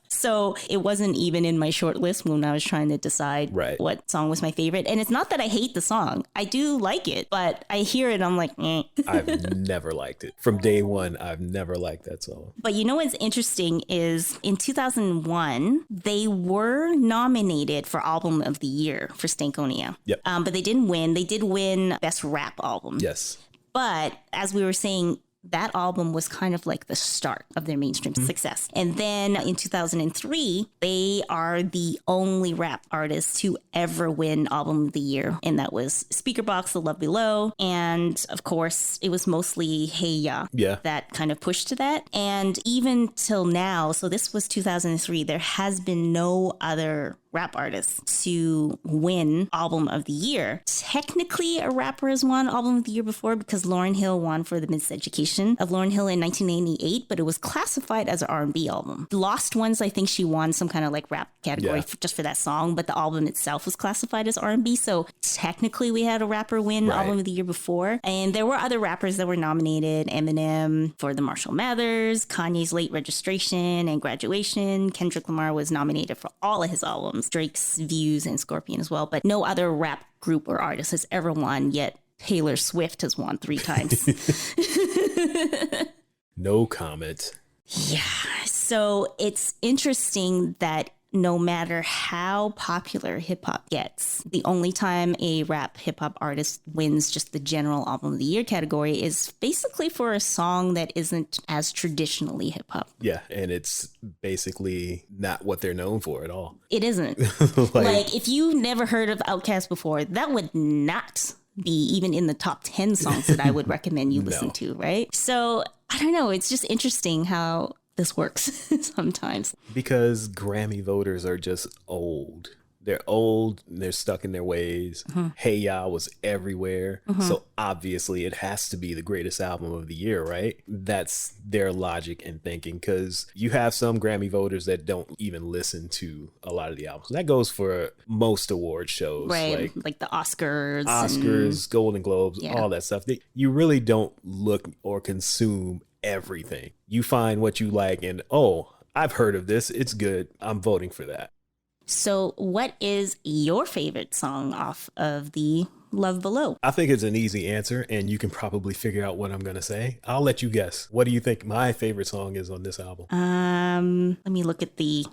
So it wasn't even in my short list when I was trying to decide what song was my favorite. And it's not that I hate the song. I do like it, but I hear it, I'm like, eh. I've never liked it. From day one, I've never liked that song. But you know what's interesting is in 2001, they were nominated for Album of the Year for Stankonia. Yep. But they didn't win. They did win Best Rap Album. Yes. But as we were saying, that album was kind of like the start of their mainstream success. And then in 2003, they are the only rap artists to ever win Album of the Year. And that was Speakerboxxx, The Love Below. And of course, it was mostly Hey Ya that kind of pushed to that. And even till now, so this was 2003, there has been no other rap artists to win Album of the Year. Technically, a rapper has won Album of the Year before because Lauryn Hill won for The Miseducation of Lauryn Hill in 1998, but it was classified as an R&B album. Lost Ones, I think she won some kind of like rap category just for that song, but the album itself was classified as R&B. So technically, we had a rapper win Album of the Year before. And there were other rappers that were nominated. Eminem for the Marshall Mathers, Kanye's Late Registration and Graduation. Kendrick Lamar was nominated for all of his albums. Drake's Views and Scorpion as well, but no other rap group or artist has ever won, yet Taylor Swift has won 3 times. No comment. Yeah, so it's interesting that no matter how popular hip hop gets, the only time a rap hip hop artist wins just the general Album of the Year category is basically for a song that isn't as traditionally hip hop. Yeah, and it's basically not what they're known for at all. It isn't. like if you never heard of Outkast before, that would not be even in the top 10 songs that I would recommend you listen to, right? So I don't know. It's just interesting how this works sometimes. Because Grammy voters are just old. They're old, and they're stuck in their ways. Hey Ya was everywhere. So obviously it has to be the greatest album of the year, right? That's their logic and thinking, because you have some Grammy voters that don't even listen to a lot of the albums. That goes for most award shows. Right, like the Oscars. Golden Globes, all that stuff. You really don't look or consume everything. You find what you like and, oh, I've heard of this. It's good. I'm voting for that. So what is your favorite song off of the Love Below? I think it's an easy answer, and you can probably figure out what I'm going to say. I'll let you guess. What do you think my favorite song is on this album? Let me look at the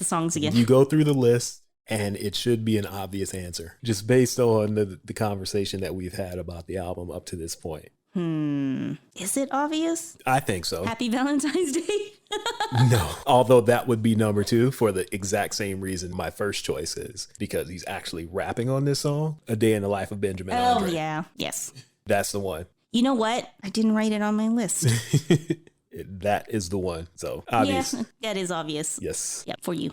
songs again. You go through the list, and it should be an obvious answer, just based on the conversation that we've had about the album up to this point. Is it obvious? I think so. Happy Valentine's Day? No. Although that would be number 2 for the exact same reason my first choice is, because he's actually rapping on this song, A Day in the Life of Benjamin Andre. Oh, yeah. Yes. That's the one. You know what? I didn't write it on my list. That is the one. So obvious. Yeah, that is obvious. Yes. Yep, for you.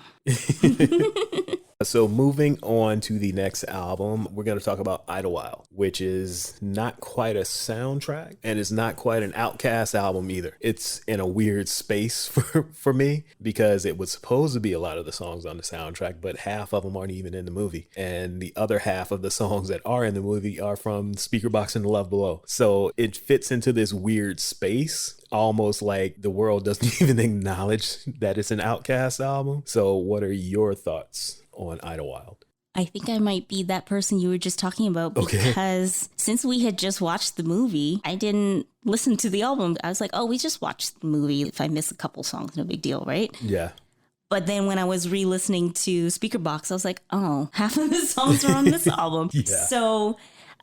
So moving on to the next album, we're going to talk about Idlewild, which is not quite a soundtrack and it's not quite an Outkast album either. It's in a weird space for me because it was supposed to be a lot of the songs on the soundtrack, but half of them aren't even in the movie. And the other half of the songs that are in the movie are from Speakerboxxx and Love Below. So it fits into this weird space, almost like the world doesn't even acknowledge that it's an Outkast album. So what are your thoughts on Idlewild? I think I might be that person you were just talking about because since we had just watched the movie, I didn't listen to the album. I was like, oh, we just watched the movie. If I miss a couple songs, no big deal, right? Yeah. But then when I was re-listening to Speakerboxxx, I was like, oh, half of the songs are on this album. Yeah. So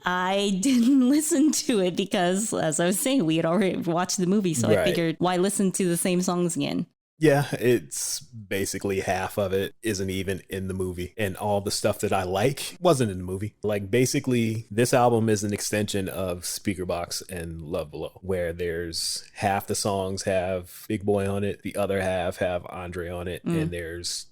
I didn't listen to it because, as I was saying, we had already watched the movie. So I figured, why listen to the same songs again? Yeah, it's basically half of it isn't even in the movie. And all the stuff that I like wasn't in the movie. Like, basically, this album is an extension of Speakerboxxx and Love Below, where there's half the songs have Big Boi on it, the other half have Andre on it, and there's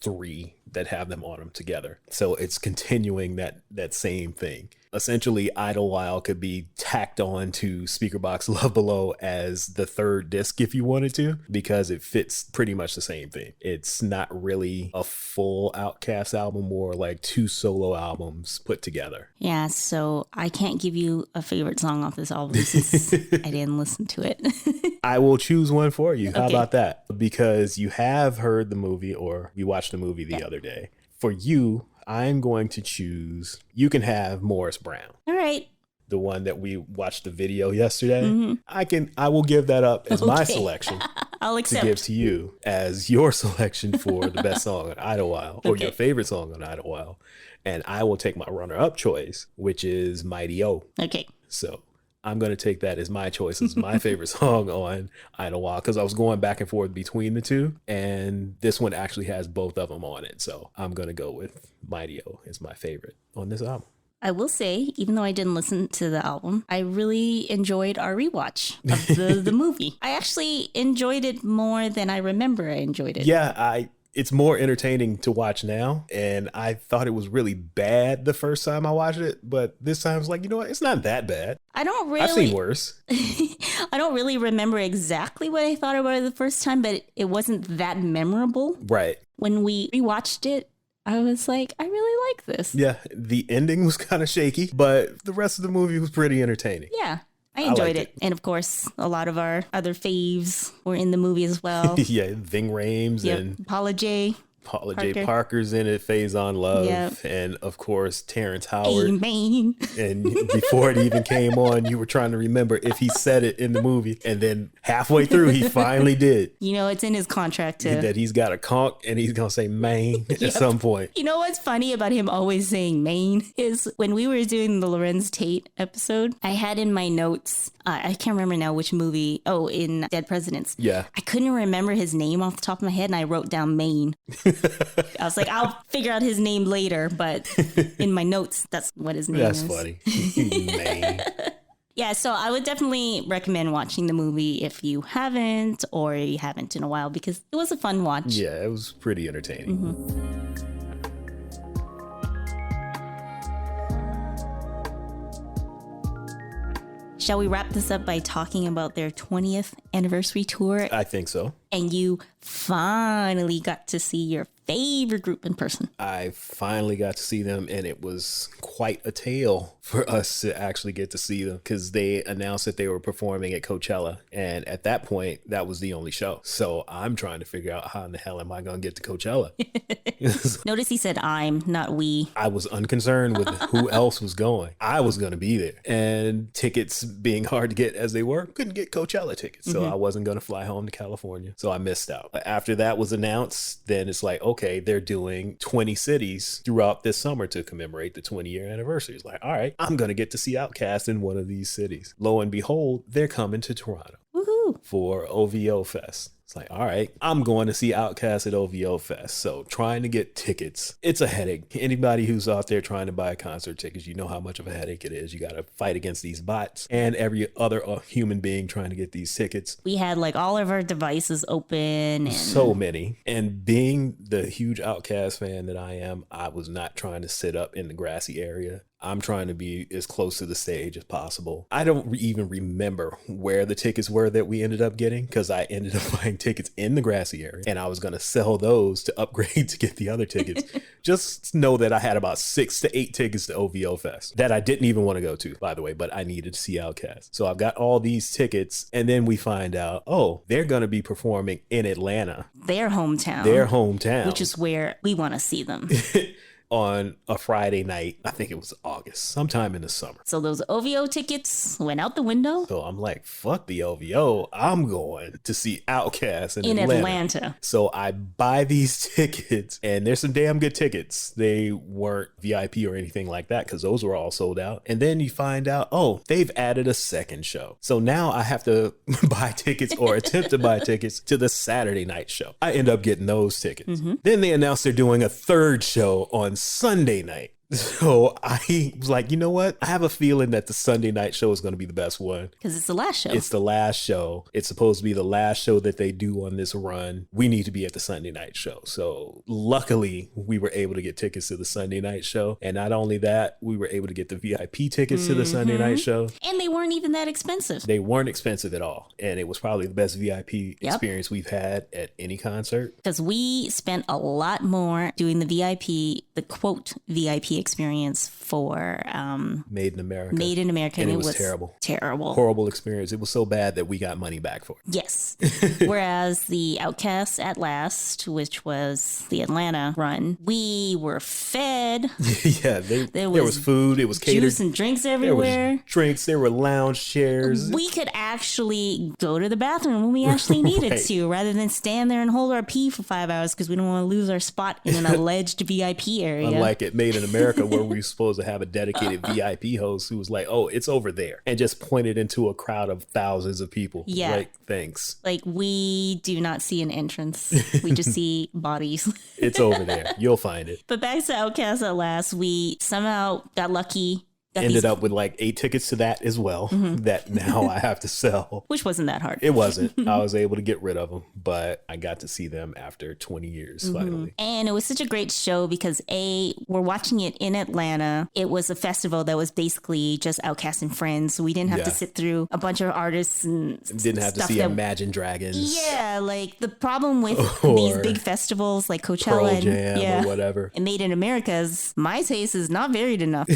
3 that have them on them together. So it's continuing that same thing. Essentially, Idlewild could be tacked on to Speakerboxxx Love Below as the third disc if you wanted to, because it fits pretty much the same thing. It's not really a full Outkast album, more like 2 solo albums put together. Yeah, so I can't give you a favorite song off this album since I didn't listen to it. I will choose one for you. How about that? Because you have heard the movie, or you watched the movie the other day. For you, I'm going to choose You Can Have Morris Brown. All right. The one that we watched the video yesterday. I will give that up as my selection. I'll accept. To give to you as your selection for the best song on Idlewild, or your favorite song on Idlewild. And I will take my runner-up choice, which is Mighty O. Okay. So I'm going to take that as my choice as my favorite song on Idlewild, because I was going back and forth between the two, and this one actually has both of them on it. So I'm going to go with Mighty O as my favorite on this album. I will say, even though I didn't listen to the album, I really enjoyed our rewatch of the movie. I actually enjoyed it more than I remember I enjoyed it. Yeah, it's more entertaining to watch now, and I thought it was really bad the first time I watched it, but this time I was like, you know what, it's not that bad. I've seen worse. I don't really remember exactly what I thought about it the first time, but it wasn't that memorable. Right. When we rewatched it, I was like, I really like this. Yeah, the ending was kind of shaky, but the rest of the movie was pretty entertaining. Yeah. I enjoyed it. And of course, a lot of our other faves were in the movie as well. Yeah, Ving Rhames and Paula J. Parker's in it, Faison Love, and of course Terrence Howard. Amen. And before it even came on, you were trying to remember if he said it in the movie, and then halfway through he finally did. You know, it's in his contract that he's got a conch and he's gonna say Maine at some point. You know what's funny about him always saying Maine is when we were doing the Lorenz Tate episode, I had in my notes, I can't remember now which movie. Oh, in Dead Presidents. Yeah. I couldn't remember his name off the top of my head, and I wrote down Maine. I was like, I'll figure out his name later, but in my notes, that's what his name is. That's funny. Maine. Yeah, so I would definitely recommend watching the movie if you haven't, or you haven't in a while, because it was a fun watch. Yeah, it was pretty entertaining. Shall we wrap this up by talking about their 20th anniversary tour? I think so. And you finally got to see your favorite group in person. I finally got to see them, and it was quite a tale for us to actually get to see them, because they announced that they were performing at Coachella, and at that point that was the only show. So I'm trying to figure out how in the hell am I gonna get to Coachella. Notice he said I'm, not we. I was unconcerned with who else was going. I was gonna be there, and tickets being hard to get as they were, couldn't get Coachella tickets, so I wasn't gonna fly home to California, so I missed out. After that was announced, then it's like, okay, they're doing 20 cities throughout this summer to commemorate the 20-year anniversary. It's like, all right, I'm going to get to see Outkast in one of these cities. Lo and behold, they're coming to Toronto. Woohoo. For OVO Fest. It's like, all right, I'm going to see Outkast at OVO Fest. So trying to get tickets, it's a headache. Anybody who's out there trying to buy concert tickets, you know how much of a headache it is. You got to fight against these bots and every other human being trying to get these tickets. We had like all of our devices open. And so many. And being the huge Outkast fan that I am, I was not trying to sit up in the grassy area. I'm trying to be as close to the stage as possible. I don't even remember where the tickets were that we ended up getting because I ended up buying tickets in the grassy area and I was going to sell those to upgrade to get the other tickets. Just know that I had about 6 to 8 tickets to OVO Fest that I didn't even want to go to, by the way, but I needed to see Outkast. So I've got all these tickets and then we find out, oh, they're going to be performing in Atlanta. Their hometown. Which is where we want to see them. On a Friday night. I think it was August, sometime in the summer. So those OVO tickets went out the window. So I'm like, fuck the OVO. I'm going to see Outkast in Atlanta. So I buy these tickets and there's some damn good tickets. They weren't VIP or anything like that because those were all sold out. And then you find out, oh, they've added a second show. So now I have to buy tickets or attempt to buy tickets to the Saturday night show. I end up getting those tickets. Then they announced they're doing a third show on Sunday night. So I was like, you know what? I have a feeling that the Sunday night show is going to be the best one. Because it's the last show. It's the last show. It's supposed to be the last show that they do on this run. We need to be at the Sunday night show. So luckily, we were able to get tickets to the Sunday night show. And not only that, we were able to get the VIP tickets to the Sunday night show. And they weren't even that expensive. They weren't expensive at all. And it was probably the best VIP experience we've had at any concert. Because we spent a lot more doing the VIP, the quote VIP experience for Made in America. Made in America. And it was terrible. Terrible. Horrible experience. It was so bad that we got money back for it. Yes. Whereas the Outkast at Last, which was the Atlanta run, we were fed. Yeah, there was food. It was catered. Juice and drinks everywhere. There was drinks. There were lounge chairs. We could actually go to the bathroom when we actually needed to, rather than stand there and hold our pee for 5 hours because we don't want to lose our spot in an alleged VIP area. Unlike it Made in America, where we were supposed to have a dedicated VIP host who was like, oh, it's over there, and just pointed into a crowd of thousands of people. Yeah. Like, thanks. Like, we do not see an entrance. We just see bodies. It's over there. You'll find it. But back to Outkast at Last, we somehow got lucky. Ended up with like 8 tickets to that as well that now I have to sell. Which wasn't that hard. It wasn't. I was able to get rid of them, but I got to see them after 20 years finally. And it was such a great show because we're watching it in Atlanta. It was a festival that was basically just Outkast and friends. So we didn't have to sit through a bunch of artists and didn't have to see Imagine Dragons. Yeah, like the problem with these big festivals like Coachella Pearl Jam or whatever. And Made in America's, my taste is not varied enough.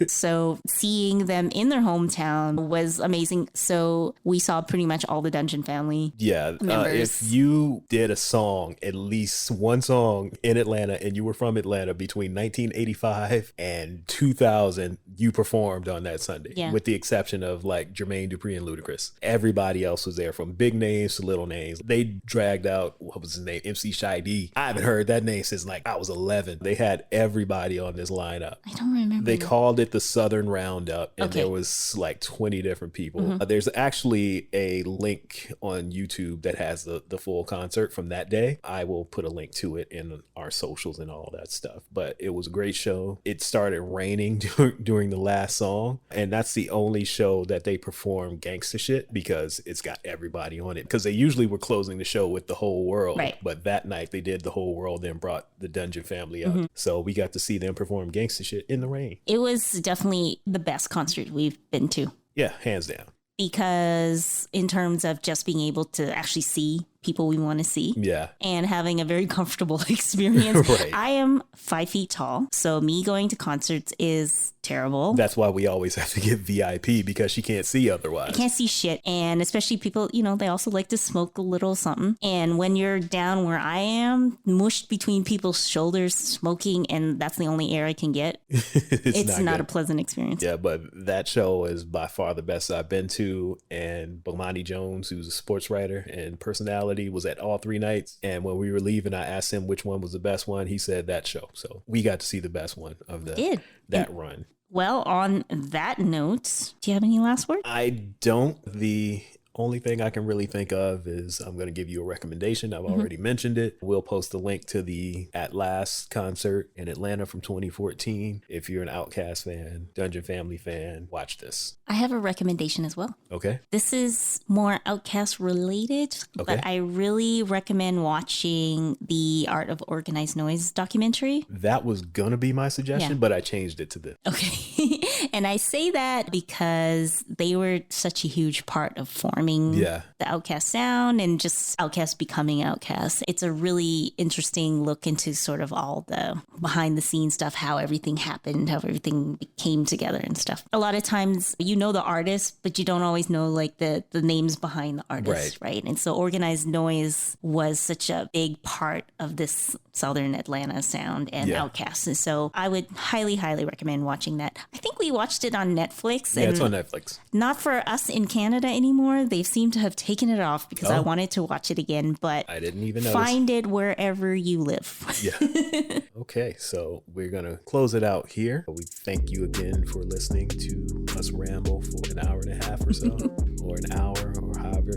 So seeing them in their hometown was amazing. So we saw pretty much all the Dungeon family members. If you did a song, at least one song in Atlanta, and you were from Atlanta between 1985 and 2000, you performed on that Sunday, with the exception of like Jermaine Dupri and Ludacris. Everybody else was there, from big names to little names. They dragged out, what was his name? MC Shy D. I haven't heard that name since like I was 11. They had everybody on this lineup. I don't remember. They called it the Southern Roundup, and there was like 20 different people. There's actually a link on YouTube that has the full concert from that day. I will put a link to it in our socials and all that stuff. But it was a great show. It started raining during the last song, and that's the only show that they perform gangsta shit because it's got everybody on it. Because they usually were closing the show with The Whole World, right? But that night they did The Whole World, then brought the Dungeon family up. So we got to see them perform gangsta shit in the rain. It was definitely the best concert we've been to. Yeah, hands down. Because in terms of just being able to actually see people we want to see. Yeah. And having a very comfortable experience. Right. I am 5 feet tall, so me going to concerts is terrible. That's why we always have to get VIP, because she can't see otherwise. I can't see shit. And especially people, they also like to smoke a little something. And when you're down where I am, mushed between people's shoulders, smoking, and that's the only air I can get, it's not a pleasant experience. Yeah, but that show is by far the best I've been to. And Bomani Jones, who's a sports writer and personality, was at all 3 nights. And when we were leaving, I asked him which one was the best one. He said that show. So we got to see the best one of that run. Well, on that note, do you have any last words? I don't. The Only thing I can really think of is I'm going to give you a recommendation. I've already mentioned it. We'll post a link to the At Last concert in Atlanta from 2014. If you're an Outkast fan, Dungeon Family fan, watch this. I have a recommendation as well. Okay. This is more Outkast related, but I really recommend watching the Art of Organized Noise documentary. That was going to be my suggestion, but I changed it to this. Okay. And I say that because they were such a huge part of forming the Outkast sound and just Outkast becoming Outkast. It's a really interesting look into sort of all the behind the scenes stuff, how everything happened, how everything came together and stuff. A lot of times you know the artist, but you don't always know like the names behind the artist, right? And so Organized Noise was such a big part of this Southern Atlanta sound and Outkast. And so I would highly, highly recommend watching that. I think we watched it on Netflix. Yeah, it's on Netflix. Not for us in Canada anymore. They seem to have taken it off because I wanted to watch it again, but I didn't even notice. Find it wherever you live. Yeah. Okay, so we're going to close it out here. We thank you again for listening to us ramble for an hour and a half or so, or an hour, or however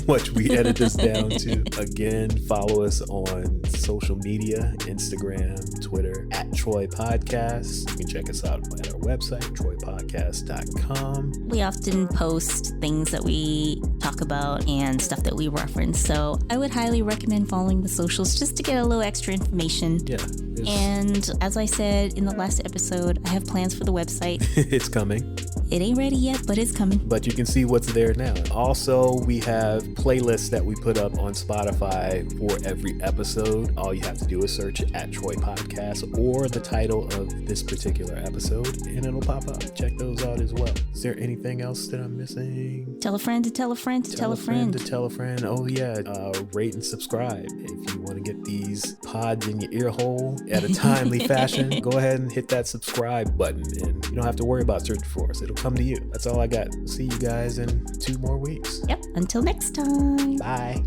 much we edit this down to. Again, follow us on social media, Instagram, Twitter, at Troy Podcast. You can check us out at our website, troypodcast.com. We often post things that we talk about and stuff that we reference. So I would highly recommend following the socials just to get a little extra information. Yeah. And as I said in the last episode, I have plans for the website. It's coming. It ain't ready yet, but it's coming. But you can see what's there now. Also, we have playlists that we put up on Spotify for every episode. All you have to do is search at Troy Podcast or the title of this particular episode, and it'll pop up. Check those out as well. Is there anything else that I'm missing? Tell a friend to tell a friend to tell a friend. To tell a friend. Oh, yeah. Rate and subscribe. If you want to get these pods in your ear hole at a timely fashion, go ahead and hit that subscribe button, and you don't have to worry about searching for us. It'll come to you. That's all I got. See you guys in 2 more weeks. Yep. Until next time. Bye.